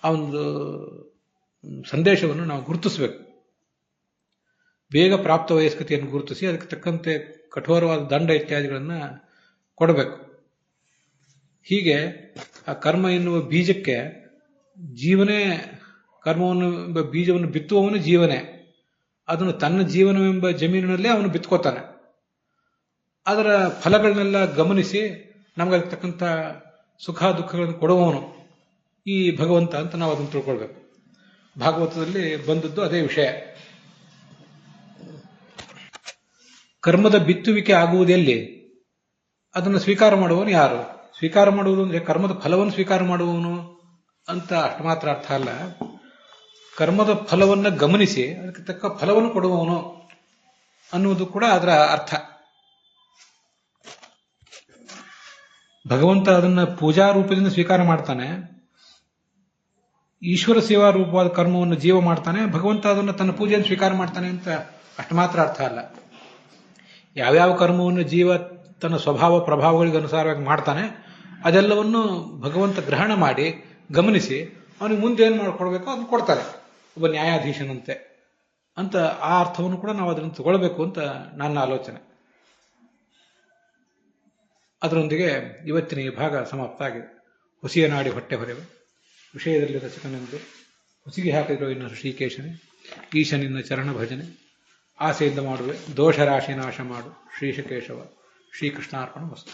ಆ ಒಂದು ಸಂದೇಶವನ್ನು ನಾವು ಗುರುತಿಸಬೇಕು. ಬೇಗ ಪ್ರಾಪ್ತ ವಯಸ್ಕತೆಯನ್ನು ಗುರುತಿಸಿ ಅದಕ್ಕೆ ತಕ್ಕಂತೆ ಕಠೋರವಾದ ದಂಡ ಇತ್ಯಾದಿಗಳನ್ನು ಕೊಡಬೇಕು. ಹೀಗೆ ಆ ಕರ್ಮ ಎನ್ನುವ ಬೀಜಕ್ಕೆ ಜೀವನೇ, ಕರ್ಮವನ್ನು ಎಂಬ ಬೀಜವನ್ನು ಬಿತ್ತುವವನು ಜೀವನೇ. ಅದನ್ನು ತನ್ನ ಜೀವನವೆಂಬ ಜಮೀನಿನಲ್ಲೇ ಅವನು ಬಿತ್ಕೋತಾನೆ. ಅದರ ಫಲಗಳನ್ನೆಲ್ಲ ಗಮನಿಸಿ ನಮಗೆ ಅದಕ್ಕೆ ತಕ್ಕಂಥ ಸುಖ ದುಃಖಗಳನ್ನು ಕೊಡುವವನು ಈ ಭಗವಂತ ಅಂತ ನಾವು ಅದನ್ನು ತಿಳ್ಕೊಳ್ಬೇಕು. ಭಾಗವತದಲ್ಲಿ ಬಂದದ್ದು ಅದೇ ವಿಷಯ. ಕರ್ಮದ ಬಿತ್ತುವಿಕೆ ಆಗುವುದೆಲ್ಲಿ, ಅದನ್ನು ಸ್ವೀಕಾರ ಮಾಡುವವನು ಯಾರು? ಸ್ವೀಕಾರ ಮಾಡುವುದು ಅಂದ್ರೆ ಕರ್ಮದ ಫಲವನ್ನು ಸ್ವೀಕಾರ ಮಾಡುವವನು ಅಂತ ಅಷ್ಟು ಮಾತ್ರ ಅರ್ಥ ಅಲ್ಲ. ಕರ್ಮದ ಫಲವನ್ನು ಗಮನಿಸಿ ಅದಕ್ಕೆ ತಕ್ಕ ಫಲವನ್ನು ಕೊಡುವವನು ಅನ್ನುವುದು ಕೂಡ ಅದರ ಅರ್ಥ. ಭಗವಂತ ಅದನ್ನ ಪೂಜಾ ರೂಪದಿಂದ ಸ್ವೀಕಾರ ಮಾಡ್ತಾನೆ, ಈಶ್ವರ ಸೇವಾ ರೂಪವಾದ ಕರ್ಮವನ್ನು ಜೀವ ಮಾಡ್ತಾನೆ, ಭಗವಂತ ಅದನ್ನು ತನ್ನ ಪೂಜೆಯನ್ನು ಸ್ವೀಕಾರ ಮಾಡ್ತಾನೆ ಅಂತ ಅಷ್ಟು ಮಾತ್ರ ಅರ್ಥ ಅಲ್ಲ. ಯಾವ್ಯಾವ ಕರ್ಮವನ್ನು ಜೀವ ತನ್ನ ಸ್ವಭಾವ ಪ್ರಭಾವಗಳಿಗೆ ಅನುಸಾರವಾಗಿ ಮಾಡ್ತಾನೆ ಅದೆಲ್ಲವನ್ನು ಭಗವಂತ ಗ್ರಹಣ ಮಾಡಿ ಗಮನಿಸಿ ಅವನಿಗೆ ಮುಂದೆ ಏನು ಮಾಡ್ಕೊಡ್ಬೇಕೋ ಅದನ್ನು ಕೊಡ್ತಾರೆ, ಒಬ್ಬ ನ್ಯಾಯಾಧೀಶನಂತೆ ಅಂತ. ಆ ಅರ್ಥವನ್ನು ಕೂಡ ನಾವು ಅದನ್ನು ತಗೊಳ್ಬೇಕು ಅಂತ ನನ್ನ ಆಲೋಚನೆ. ಅದರೊಂದಿಗೆ ಇವತ್ತಿನ ಈ ಭಾಗ ಸಮಾಪ್ತ ಆಗಿದೆ. ಹುಸಿಯ ನಾಡಿ ಹೊಟ್ಟೆ ಹೊರೆವೆ ವಿಷಯದಲ್ಲಿ ರಚಕನೆಂದು ಹುಸಿಗೆ ಹಾಕಿದ್ರು ಇನ್ನು ಶ್ರೀಕೇಶನೇ, ಈಶನಿನ್ನ ಚರಣ ಭಜನೆ ಆಸೆಯಿಂದ ಮಾಡುವೆ, ದೋಷ ರಾಶಿ ನಾಶ ಮಾಡು ಶ್ರೀಶಕೇಶವ. ಶ್ರೀಕೃಷ್ಣಾರ್ಪಣ ವಸ್ತು.